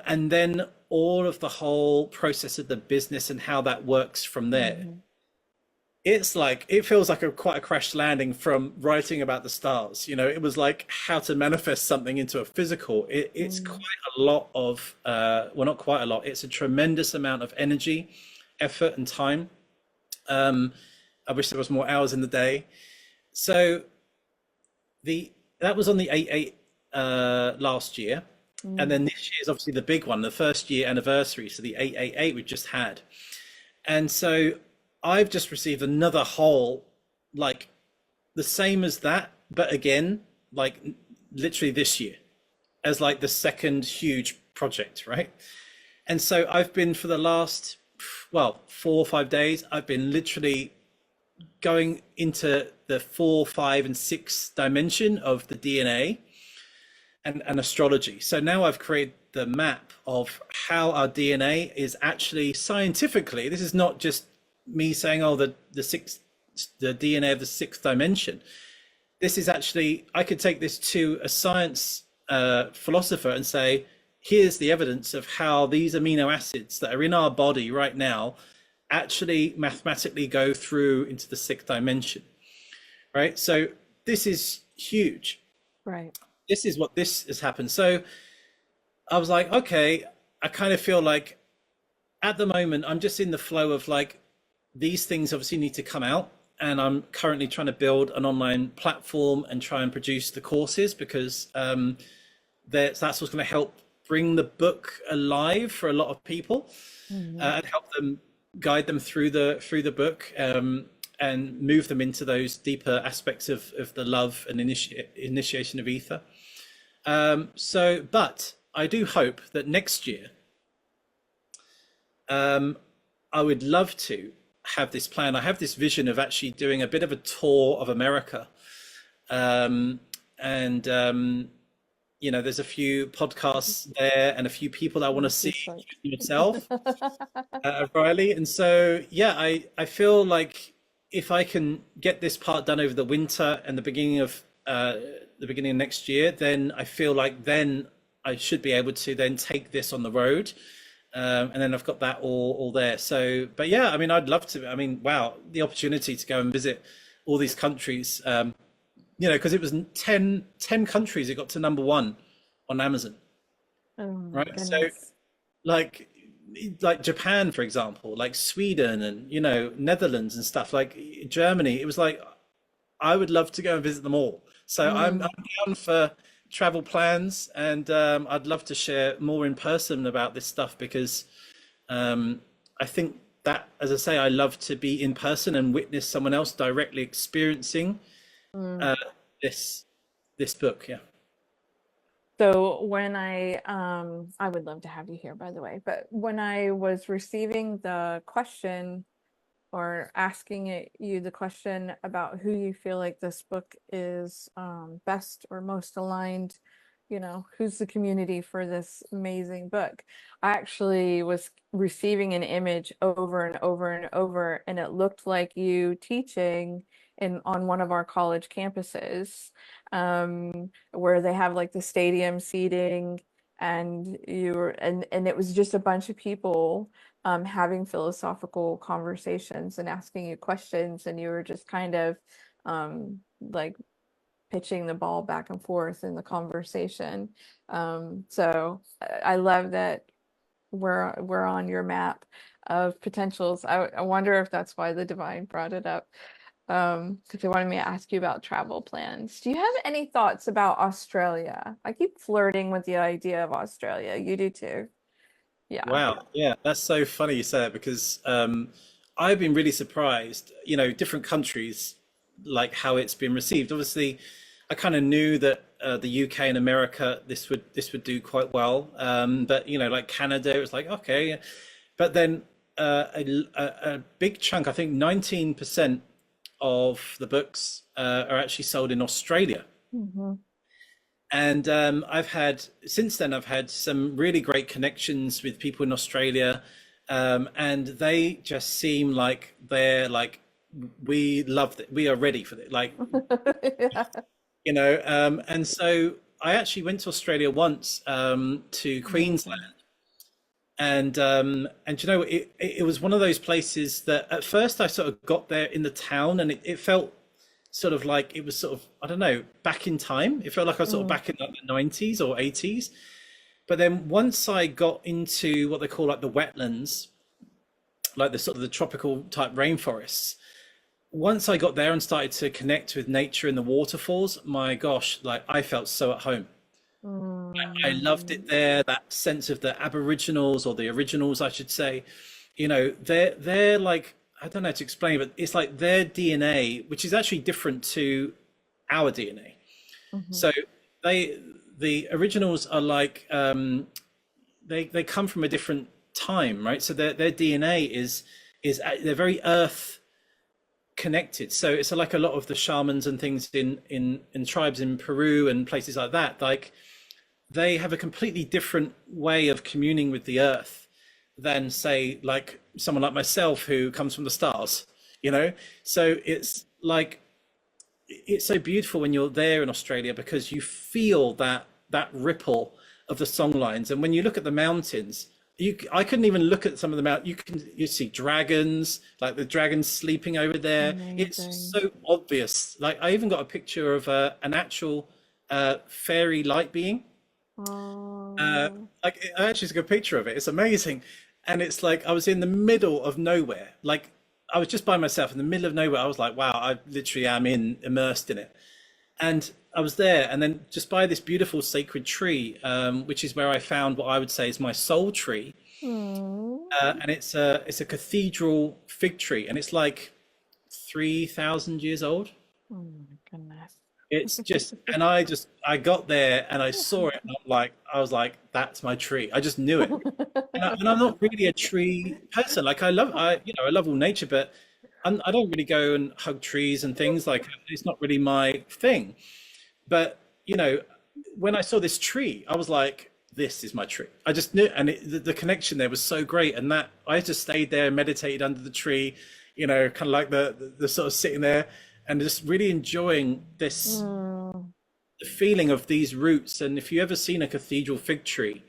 and then all of the whole process of the business and how that works from there. mhm, It's like it feels like a quite a crash landing from writing about the stars. You know, it was like how to manifest something into a physical. It's quite mm, a lot of well, not quite a lot. It's a tremendous amount of energy, effort, and time. Um, I wish there was more hours in the day. So the that was on the 8/8 last year, and mm, then this year is obviously the big one, the first year anniversary. So the 8/8 we just had, and so I've just received another whole like the same as that, but again like literally this year as like the second huge project, right? And so I've been for the last, well, 4 or 5 days, I've been literally going into the 4, 5, and 6 dimension of the DNA and astrology. So now I've created the map of how our DNA is actually scientifically. This is not just me saying, oh, the DNA of the sixth dimension. This is actually, I could take this to a science philosopher and say, here's the evidence of how these amino acids that are in our body right now actually mathematically go through into the sixth dimension, right? So this is huge. Right. This is what this has happened. So I was like, okay, I kind of feel like at the moment I'm just in the flow of like, these things obviously need to come out, and I'm currently trying to build an online platform and try and produce the courses, because that's what's going to help bring the book alive for a lot of people, and help them guide them through the book, and move them into those deeper aspects of the love and initiation of ether. But I do hope that next year, I would love to have this plan. I have this vision of actually doing a bit of a tour of America. And there's a few podcasts there and a few people I want to see yourself, Riley. And so, yeah, I feel like if I can get this part done over the winter and the beginning of next year, then I feel like then I should be able to then take this on the road. And then I've got that all there. So, but yeah, I mean, I'd love to. I mean, wow, the opportunity to go and visit all these countries, because it was 10 countries. It got to #1 on Amazon, right? Goodness. So, like Japan, for example, like Sweden and, Netherlands and stuff, like Germany. It was like, I would love to go and visit them all. So I'm down for travel plans, and I'd love to share more in person about this stuff, because I think that, as I say, I love to be in person and witness someone else directly experiencing this book. Yeah. So when I would love to have you here, by the way, but when I was receiving the question, or asking you the question about who you feel like this book is best or most aligned, who's the community for this amazing book, I actually was receiving an image over and over and over, and it looked like you teaching on one of our college campuses, where they have like the stadium seating, and and it was just a bunch of people having philosophical conversations and asking you questions, and you were just kind of like pitching the ball back and forth in the conversation. So I love that we're on your map of potentials. I wonder if that's why the divine brought it up, because they wanted me to ask you about travel plans. Do you have any thoughts about Australia? I keep flirting with the idea of Australia. You do too. Yeah. Wow. Yeah, that's so funny you say that, because I've been really surprised, different countries, like how it's been received. Obviously, I kind of knew that the UK and America, this would do quite well. But like Canada, it was like, okay. But then a big chunk, I think 19% of the books are actually sold in Australia. And since then I've had some really great connections with people in Australia, and they just seem like they're like, we love it, we are ready for it, like and so I actually went to Australia once, to Queensland, and it was one of those places that at first I sort of got there in the town, and it felt sort of like it was sort of, I don't know, back in time. It felt like I was sort of back in like the 90s or 80s. But then once I got into what they call like the wetlands, like the sort of the tropical type rainforests, once I got there and started to connect with nature and the waterfalls, my gosh, like I felt so at home. I loved it there, that sense of the Aboriginals, or the originals, I should say. They're like, I don't know how to explain, but it's like their DNA, which is actually different to our DNA. So the originals are like, they come from a different time, right? So their DNA is they're very earth connected. So it's like a lot of the shamans and things in tribes in Peru and places like that, like they have a completely different way of communing with the earth than, say, like someone like myself who comes from the stars, So it's so beautiful when you're there in Australia, because you feel that that ripple of the song lines. And when you look at the mountains, I couldn't even look at some of the mountains. You see dragons, like the dragons sleeping over there. It's Amazing. so obvious. Like I even got a picture of an actual fairy light being. Oh. Like I actually took a picture of it. It's amazing, and it's like I was in the middle of nowhere. Like I was just by myself in the middle of nowhere. I was like, wow, I literally am immersed in it. And I was there, and then just by this beautiful sacred tree, which is where I found what I would say is my soul tree, Hmm. and it's a cathedral fig tree, and it's like 3,000 years old. Oh my goodness. It's just, and I got there and I saw it, and I was like, that's my tree. I just knew it. And I'm not really a tree person. Like I love all nature, but I don't really go and hug trees and things. Like it's not really my thing. But when I saw this tree, I was like, this is my tree. I just knew, and the connection there was so great. And that I just stayed there and meditated under the tree, kind of like the sort of sitting there and just really enjoying this Mm. the feeling of these roots. And if you ever seen a cathedral fig tree,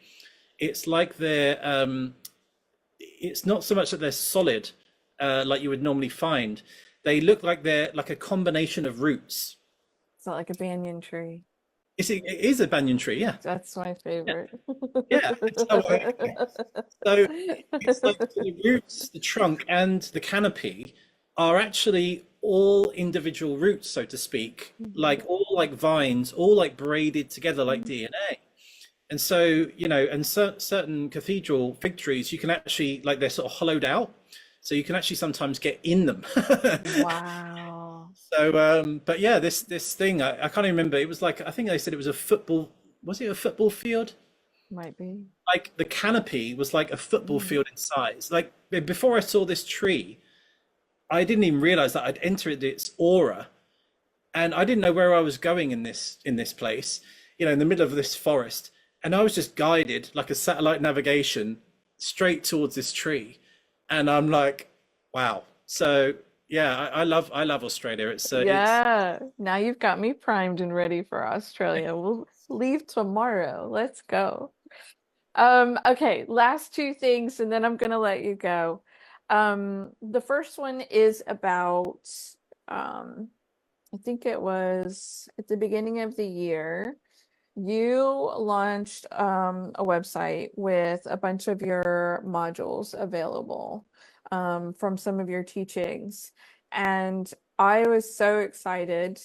it's like it's not so much that they're solid, like you would normally find. They look like they're like a combination of roots. It's not like a banyan tree. It is a banyan tree, yeah. That's my Yeah, favorite. yeah. So it's like the roots, the trunk, and the canopy are actually all individual roots, so to speak, like all like vines, all like braided together like DNA. And so, and certain cathedral fig trees, you can actually, like, they're sort of hollowed out. So you can actually sometimes get in them. Wow. So, but yeah, this thing, I can't even remember. It was like, I think they said it was a football, was it a football field? Might be. Like the canopy was like a football Mm. field in size. Like before I saw this tree, I didn't even realize that I'd entered its aura, and I didn't know where I was going in this place, in the middle of this forest, and I was just guided like a satellite navigation straight towards this tree, and I'm like, wow. So yeah, I love Australia. It's Yeah. Now you've got me primed and ready for Australia. We'll leave tomorrow. Let's go. Okay, last two things, and then I'm gonna let you go. The first one is about, um, I think it was at the beginning of the year, you launched a website with a bunch of your modules available from some of your teachings. And I was so excited.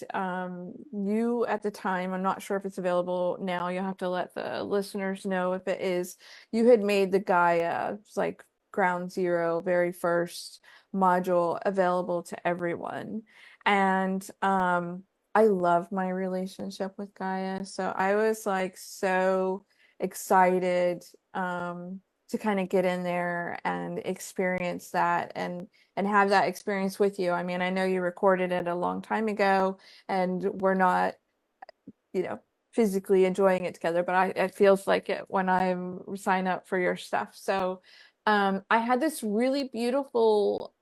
You at the time, I'm not sure if it's available now, you'll have to let the listeners know if it is, you had made the Gaia, it's like ground zero, very first module available to everyone. And I love my relationship with Gaia. So I was like so excited to kind of get in there and experience that and have that experience with you. I mean, I know you recorded it a long time ago and we're not, you know, physically enjoying it together, but it feels like it when I sign up for your stuff. So I had this really beautiful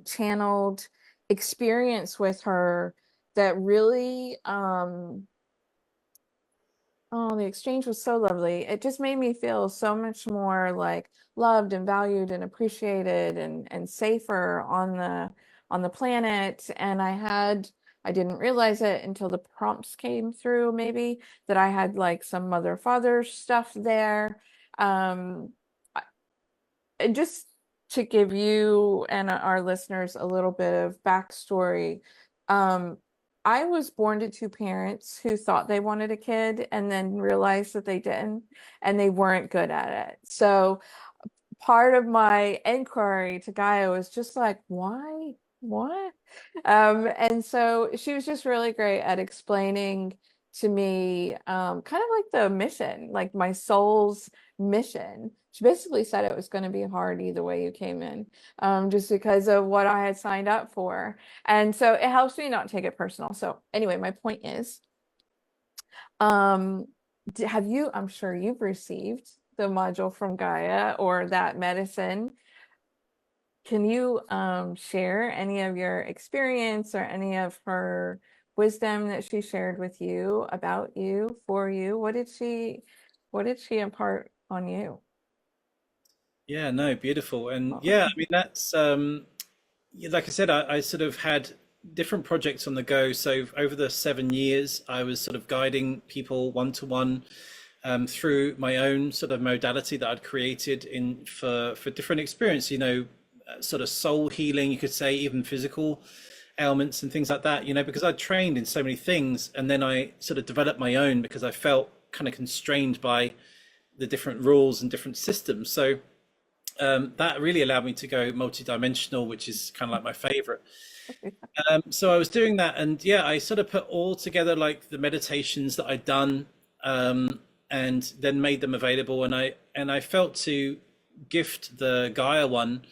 channeled experience with her that really oh, the exchange was so lovely. It just made me feel so much more like loved and valued and appreciated and safer on the planet. And I didn't realize it until the prompts came through, maybe that I had like some mother father stuff there. Um, and just to give you and our listeners a little bit of backstory, um, I was born to two parents who thought they wanted a kid and then realized that they didn't and they weren't good at it. So part of my inquiry to Gaia was just like, why? What? And so she was just really great at explaining to me kind of like the mission, like my soul's mission. She basically said it was going to be hard either way you came in, just because of what I had signed up for. And so it helps me not take it personal. So anyway, my point is, um, have you, I'm sure you've received the module from Gaia or that medicine. Can you share any of your experience or any of her wisdom that she shared with you, about you, for you? What did she impart on you? Yeah, no, beautiful. And What was yeah, I mean, that's yeah, like I said, I sort of had different projects on the go. So over the 7 years, I was sort of guiding people one to one through my own sort of modality that I'd created in for different experience. Sort of soul healing, you could say, even physical ailments and things like that. Because I'd trained in so many things, and then I sort of developed my own because I felt kind of constrained by the different rules and different systems. So that really allowed me to go multidimensional, which is kind of like my favorite. So I was doing that, and yeah, I sort of put all together like the meditations that I'd done, and then made them available. And I felt to gift the Gaia one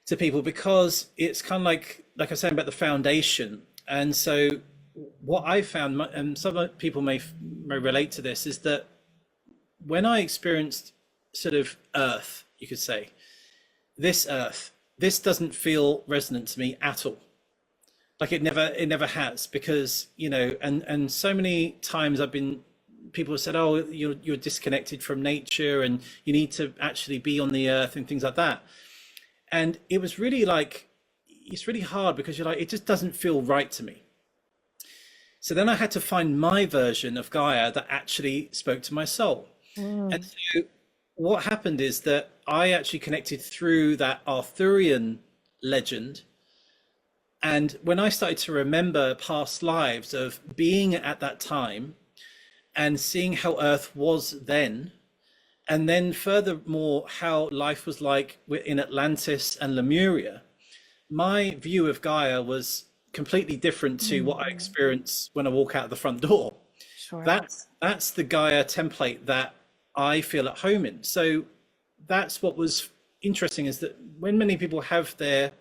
to people because it's kind of like I was saying about the foundation. And so what I found, and some people may relate to this, is that when I experienced sort of Earth, you could say, this Earth, this doesn't feel resonant to me at all. Like it never has, because and so many times people have said, oh, you're disconnected from nature and you need to actually be on the earth and things like that. And it was really like, it's really hard because you're like, it just doesn't feel right to me. So then I had to find my version of Gaia that actually spoke to my soul. And so what happened is that I actually connected through that Arthurian legend. And when I started to remember past lives of being at that time and seeing how Earth was then, and then furthermore, how life was like in Atlantis and Lemuria, my view of Gaia was completely different to what I experience when I walk out the front door. Sure. That's the Gaia template that I feel at home in. So that's what was interesting, is that when many people have their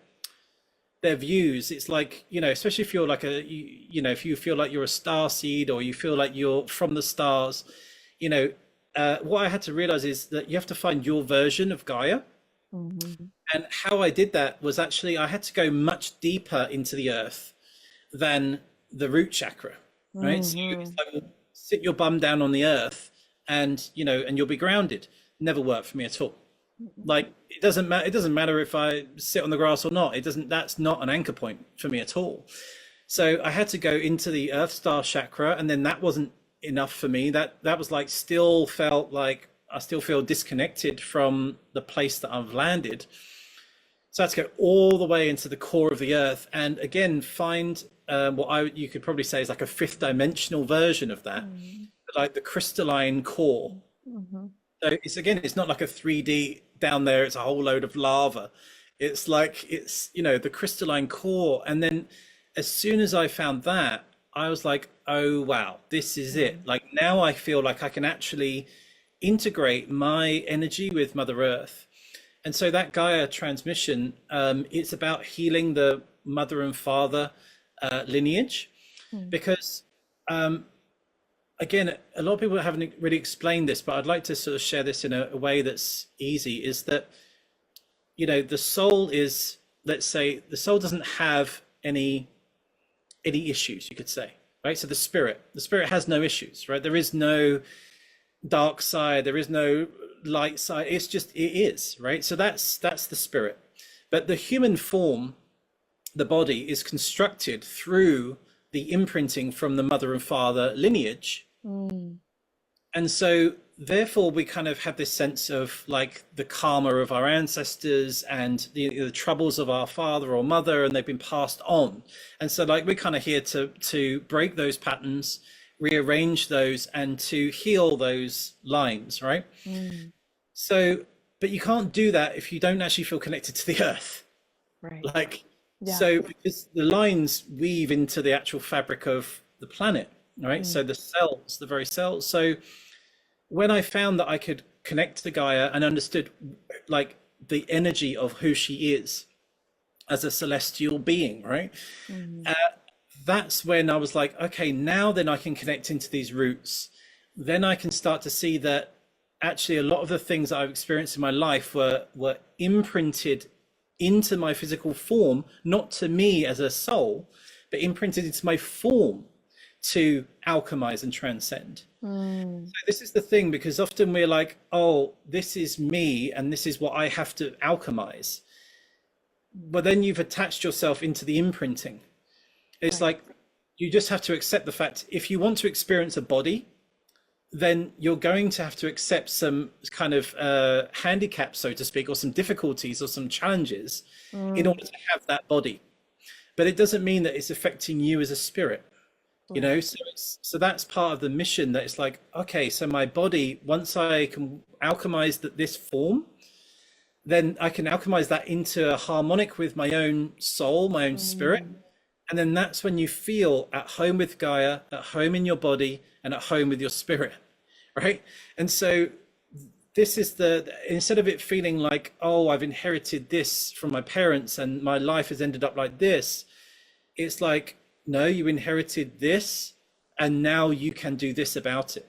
views, it's like, especially if you're like if you feel like you're a star seed, or you feel like you're from the stars, what I had to realize is that you have to find your version of Gaia. And how I did that was actually I had to go much deeper into the earth than the root chakra, right? So it's like, sit your bum down on the earth and you'll be grounded. Never worked for me at all. Like it doesn't matter if I sit on the grass or not. That's not an anchor point for me at all. So I had to go into the earth star chakra, and then that wasn't enough for me. That was like, still felt like I still feel disconnected from the place that I've landed. So I had to go all the way into the core of the earth, and again find you could probably say is like a fifth dimensional version of that, like the crystalline core. So it's not like a 3D down there, it's a whole load of lava. It's like, it's the crystalline core. And then as soon as I found that, I was like, oh wow, this is it. Like now I feel like I can actually integrate my energy with Mother Earth. And so that Gaia transmission, it's about healing the mother and father lineage, because again, a lot of people haven't really explained this, but I'd like to sort of share this in a way that's easy, is that, the soul is, let's say, the soul doesn't have any issues, you could say, right? So the spirit has no issues, right? There is no dark side, there is no light side. It's just, it is, right? So that's the spirit. But the human form, the body, is constructed through the imprinting from the mother and father lineage. And so therefore we kind of have this sense of like the karma of our ancestors and the troubles of our father or mother, and they've been passed on. And so like we're kind of here to break those patterns, rearrange those, and to heal those lines, right? So, but you can't do that if you don't actually feel connected to the earth. Right. Like, Yeah. so because the lines weave into the actual fabric of the planet, right? So the cells, the very cells. So when I found that I could connect to Gaia and understood like the energy of who she is as a celestial being, right? That's when I was like, okay, now then I can connect into these roots. Then I can start to see that actually a lot of the things that I've experienced in my life were imprinted into my physical form, not to me as a soul, but imprinted into my form to alchemize and transcend. Mm. So this is the thing, because often we're like, oh, this is me and this is what I have to alchemize. But then you've attached yourself into the imprinting. It's Right. like you just have to accept the fact, if you want to experience a body, then you're going to have to accept some kind of handicap, so to speak, or some difficulties or some challenges in Mm. order to have that body. But it doesn't mean that it's affecting you as a spirit, you Right. know? So that's part of the mission, that it's like, okay, so my body, once I can alchemize this form, then I can alchemize that into a harmonic with my own soul, my own spirit. Mm. And then that's when you feel at home with Gaia, at home in your body, and at home with your spirit, right? And so this is instead of it feeling like, oh, I've inherited this from my parents and my life has ended up like this, it's like, no, you inherited this and now you can do this about it.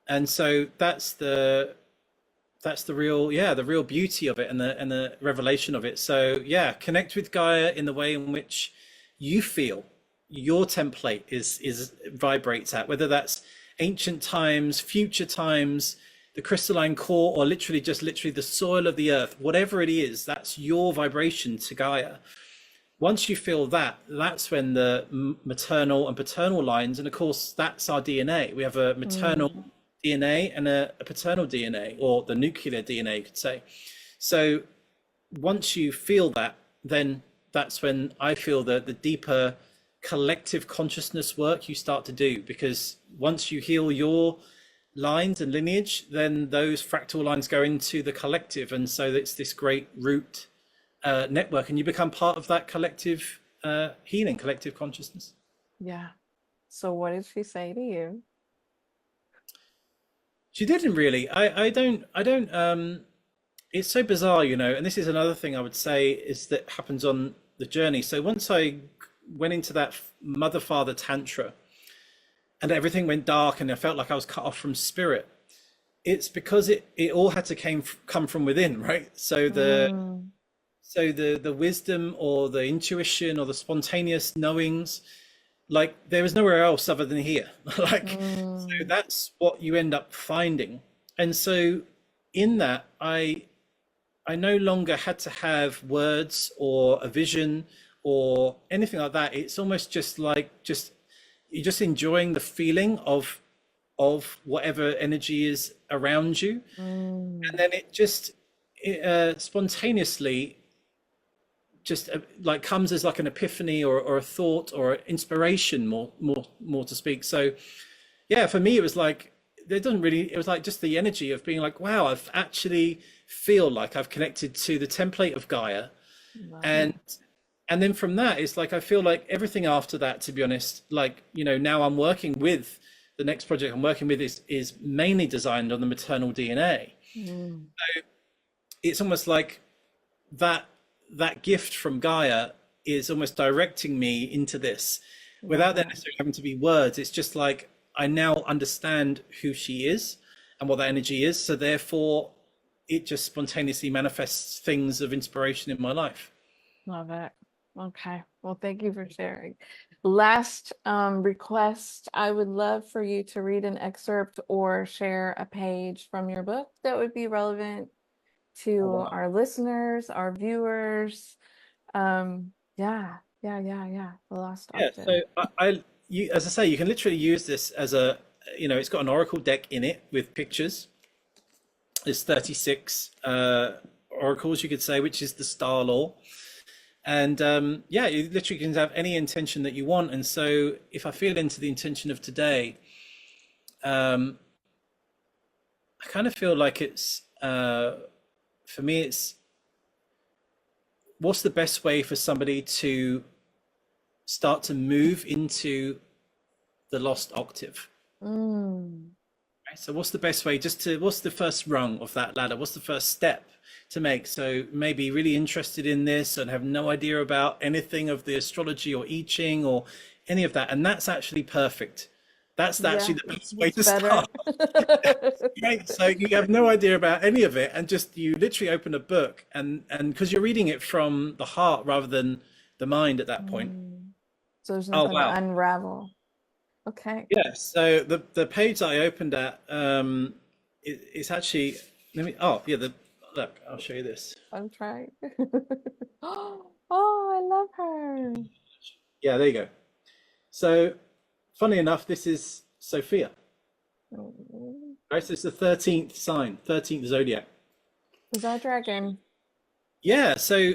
And so that's the real, yeah, the real beauty of it, and the revelation of it. So yeah, connect with Gaia in the way in which you feel your template is vibrates at, whether that's ancient times, future times, the crystalline core, or literally the soil of the earth. Whatever it is, that's your vibration to Gaia. Once you feel that, that's when the maternal and paternal lines, and of course that's our DNA. We have a maternal Mm. DNA and a paternal DNA, or the nuclear DNA, you could say. So once you feel that, then that's when I feel the deeper collective consciousness work you start to do. Because once you heal your lines and lineage, then those fractal lines go into the collective, and so it's this great root network, and you become part of that collective healing, collective consciousness. Yeah. So what did she say to you? She didn't really. I don't it's so bizarre, you know, and this is another thing I would say is that happens on the journey. So once I went into that mother father tantra and everything went dark and I felt like I was cut off from spirit, it's because it all had to come from within, right? So Mm. the wisdom or the intuition or the spontaneous knowings, like there is nowhere else other than here. Like, so Mm. that's what you end up finding. And so in that, I no longer had to have words or a vision or anything like that. It's almost just like you're just enjoying the feeling of whatever energy is around you, Mm. and then spontaneously just like comes as like an epiphany or a thought or inspiration, more to speak. So yeah, for me it was like, there doesn't really, it was like just the energy of being like, wow, I've actually feel like I've connected to the template of Gaia. Love it. And then from that, it's like I feel like everything after that, to be honest, like, you know, now I'm working with the next project I'm working with is mainly designed on the maternal DNA. Mm. It's almost like that gift from Gaia is almost directing me into this without Yeah. there necessarily having to be words. It's just like I now understand who she is and what that energy is. So therefore it just spontaneously manifests things of inspiration in my life. Love it. Okay. Well, thank you for sharing. Last request, I would love for you to read an excerpt or share a page from your book that would be relevant Oh, to wow. our listeners, our viewers. Yeah. The Lost Yeah. Octave. So you, as I say, you can literally use this as a, you know, it's got an oracle deck in it with pictures. There's 36 oracles, you could say, which is the star law. And yeah, you literally can have any intention that you want. And so if I feel into the intention of today, um, I kind of feel like it's, for me, it's what's the best way for somebody to start to move into the lost octave? Mm. Right? So what's the best way, what's the first rung of that ladder? What's the first step to make? So maybe really interested in this and have no idea about anything of the astrology or I Ching or any of that. And that's actually perfect. That's Yeah, actually the best way it's to better. start. Right? So you have no idea about any of it, and just you literally open a book and because you're reading it from the heart rather than the mind at that point. Mm. So there's Oh, nothing to wow. unravel. Okay. Yeah. So the page that I opened at, it's actually, let me, oh, yeah, look, I'll show you this. I'm trying. Oh, I love her. Yeah, there you go. So, funny enough, this is Sophia. Mm. Right, so it's the 13th sign, 13th zodiac. Is that dragon? Yeah, so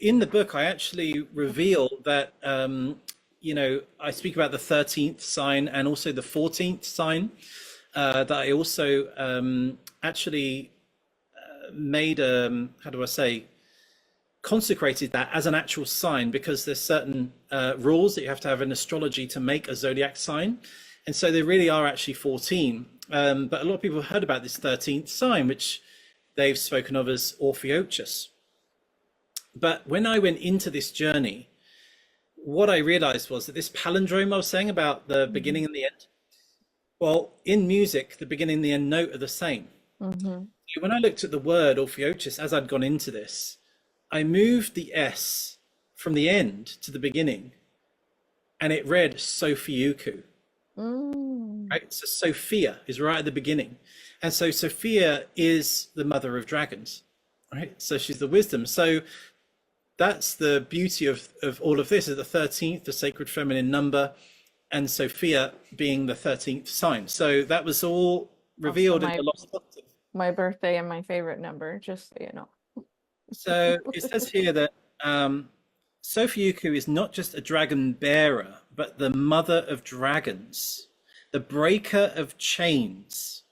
in the book, I actually reveal that, I speak about the 13th sign and also the 14th sign. That I also actually made, how do I say, consecrated that as an actual sign because there's certain rules that you have to have in astrology to make a zodiac sign. And so there really are actually 14. But a lot of people have heard about this 13th sign, which they've spoken of as Orpheochus. But when I went into this journey, what I realized was that this palindrome I was saying about the Mm-hmm. beginning and the end, well, in music, the beginning and the end note are the same. Mm-hmm. When I looked at the word Orpheochus as I'd gone into this, I moved the S from the end to the beginning and it read Sophiuku, Mm. right? So Sophia is right at the beginning. And so Sophia is the mother of dragons, right? So she's the wisdom. So that's the beauty of all of this is the 13th, the sacred feminine number, and Sophia being the 13th sign. So that was all Also revealed in my the Lost Octave. my birthday and my favorite number, just so you know. So it says here that Sophiuku is not just a dragon bearer, but the mother of dragons, the breaker of chains.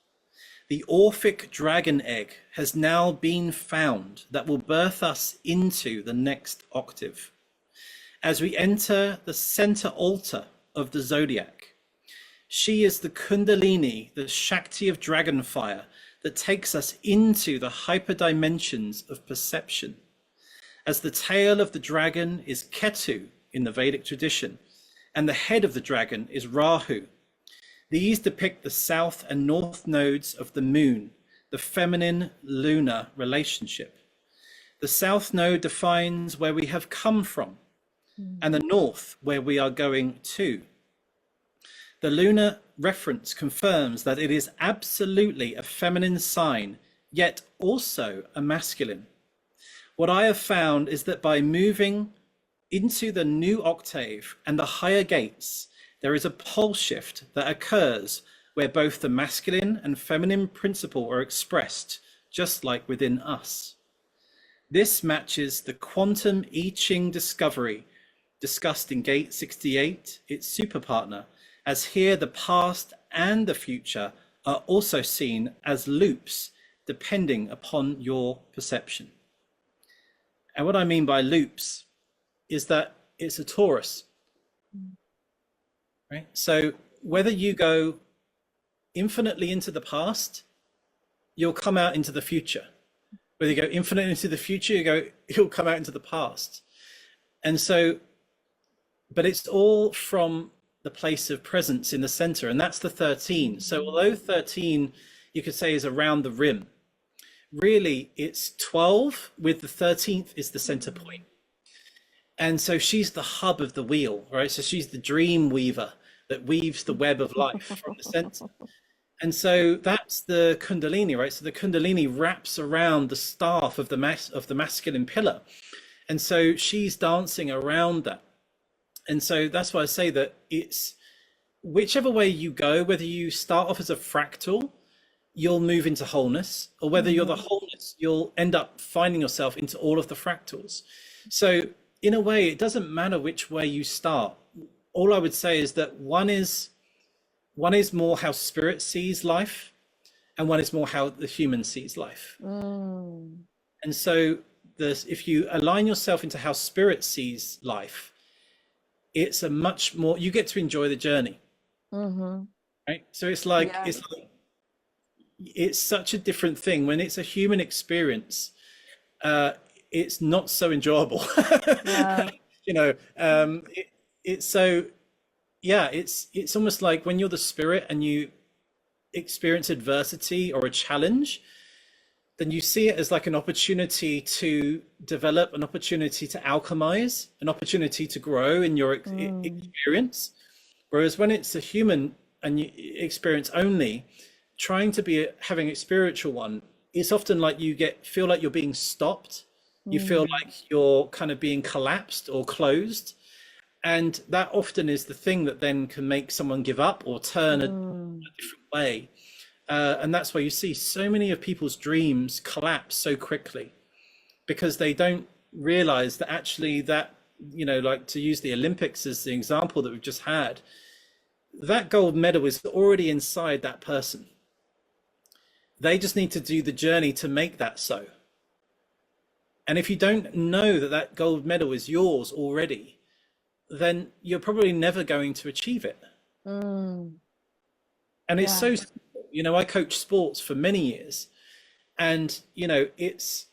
The Orphic dragon egg has now been found that will birth us into the next octave. As we enter the center altar of the zodiac, she is the Kundalini, the Shakti of dragon fire that takes us into the hyperdimensions of perception. As the tail of the dragon is Ketu in the Vedic tradition, and the head of the dragon is Rahu. These depict the south and north nodes of the moon, the feminine lunar relationship. The south node defines where we have come from, and the north where we are going to. The lunar reference confirms that it is absolutely a feminine sign, yet also a masculine. What I have found is that by moving into the new octave and the higher gates, there is a pole shift that occurs where both the masculine and feminine principle are expressed, just like within us. This matches the quantum I Ching discovery discussed in Gate 68, its super partner, as here the past and the future are also seen as loops depending upon your perception. And what I mean by loops is that it's a torus, right? So whether you go infinitely into the past, you'll come out into the future. Whether you go infinitely into the future, you'll come out into the past. And so, but it's all from the place of presence in the center, and that's the 13. So although 13, you could say, is around the rim, really it's 12 with the 13th is the center point. And so she's the hub of the wheel, right? So she's the dream weaver that weaves the web of life from the center. And so that's the Kundalini, right? So the Kundalini wraps around the staff of the masculine pillar. And so she's dancing around that. And so that's why I say that it's whichever way you go, whether you start off as a fractal, you'll move into wholeness, or whether you're the wholeness, you'll end up finding yourself into all of the fractals. So in a way, it doesn't matter which way you start. All I would say is that one is more how spirit sees life, and one is more how the human sees life. Mm. And so if you align yourself into how spirit sees life, it's a much more, you get to enjoy the journey. Mm-hmm. Right? So it's like, Yeah. it's such a different thing when it's a human experience. It's not so enjoyable. Yeah. It's so, yeah, it's almost like when you're the spirit and you experience adversity or a challenge, then you see it as like an opportunity to develop, an opportunity to alchemize, an opportunity to grow in your Mm, experience. Whereas when it's a human and experience only, trying to be having a spiritual one, it's often like you get feel like you're being stopped. You feel mm, like you're kind of being collapsed or closed. And that often is the thing that then can make someone give up or turn a mm, different way. And that's why you see so many of people's dreams collapse so quickly because they don't realize that actually that, like to use the Olympics as the example that we've just had, that gold medal is already inside that person. They just need to do the journey to make that so. And if you don't know that that gold medal is yours already, then you're probably never going to achieve it. mm. And it's Yeah. so simple. I coach sports for many years, and it's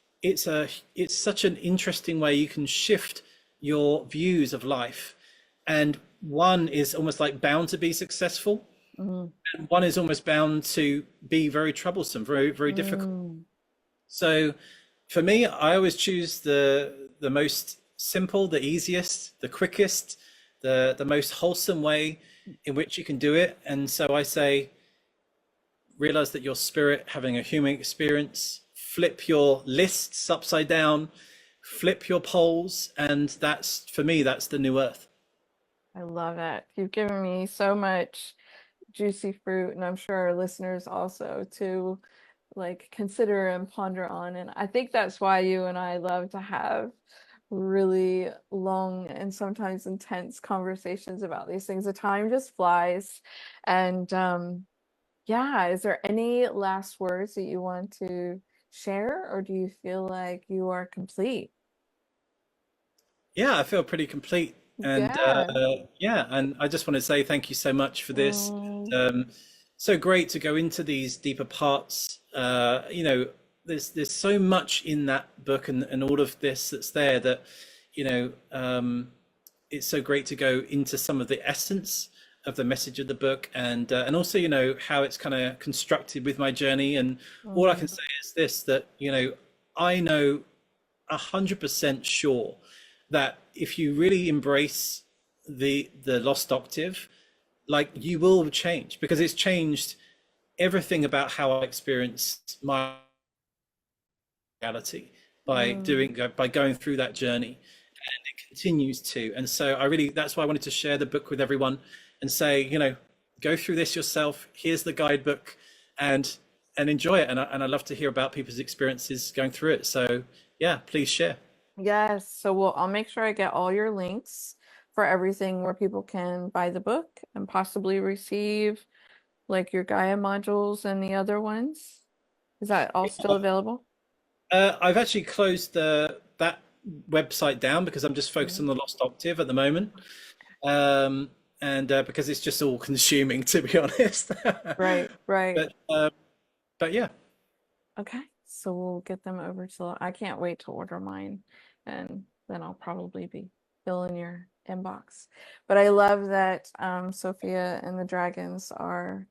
such an interesting way you can shift your views of life. And one is almost like bound to be successful, Mm, and one is almost bound to be very troublesome, very, very difficult. mm, So for me, I always choose the most simple, the easiest, the quickest, the most wholesome way in which you can do it. And so I say, realize that your spirit having a human experience, flip your lists upside down, flip your poles, and that's for me, that's the new earth. I love it. You've given me so much juicy fruit, and I'm sure our listeners also to like consider and ponder on. And I think that's why you and I love to have really long and sometimes intense conversations about these things. The time just flies. And yeah, is there any last words that you want to share, or do you feel like you are complete? Yeah, I feel pretty complete. And Yeah. yeah, and I just want to say thank you so much for this. Mm, So great to go into these deeper parts. There's so much in that book and all of this that's there that, you know, um, it's so great to go into some of the essence of the message of the book and also how it's kind of constructed with my journey. And all I can mm, say is this, that I know 100% sure that if you really embrace the Lost Octave, like you will change, because it's changed everything about how I experienced my reality mm. by going through that journey, and it continues to. And so I really, that's why I wanted to share the book with everyone and say, go through this yourself. Here's the guidebook, and enjoy it. And I love to hear about people's experiences going through it. So yeah, please share. Yes, so I'll make sure I get all your links for everything where people can buy the book and possibly receive like your Gaia modules and the other ones. Is that all still available? I've actually closed that website down because I'm just focused Mhm. on the Lost Octave at the moment, and because it's just all consuming, to be honest. Right, right. but but yeah, Okay, so we'll get them over to, I can't wait to order mine, and then I'll probably be filling your inbox. But I love that Sophia and the dragons are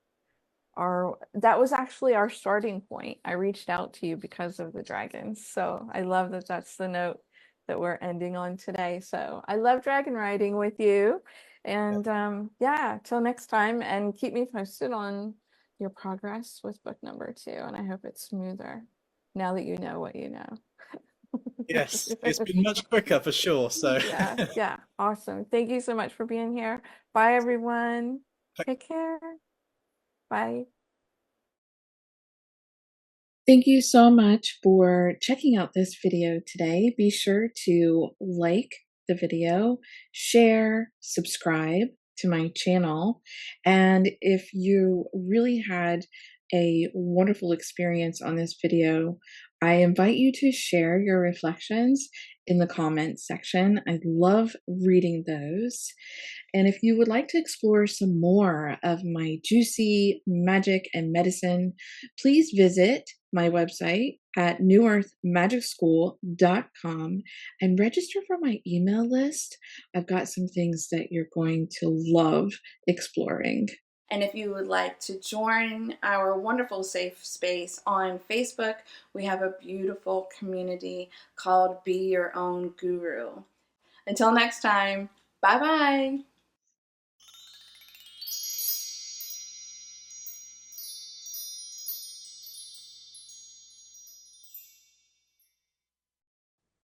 that was actually our starting point. I reached out to you because of the dragons. So I love that that's the note that we're ending on today. So I love dragon riding with you. And yeah, till next time, and keep me posted on your progress with book number 2. And I hope it's smoother now that you know what you know. yes, it's been much quicker for sure. So Yeah, yeah, awesome. Thank you so much for being here. Bye, everyone. Take care. Bye. Thank you so much for checking out this video today. Be sure to like the video, share, subscribe to my channel. And if you really had a wonderful experience on this video, I invite you to share your reflections in the comments section. I love reading those. And if you would like to explore some more of my juicy magic and medicine, please visit my website at newearthmagicschool.com and register for my email list. I've got some things that you're going to love exploring. And if you would like to join our wonderful safe space on Facebook, we have a beautiful community called Be Your Own Guru. Until next time, bye bye.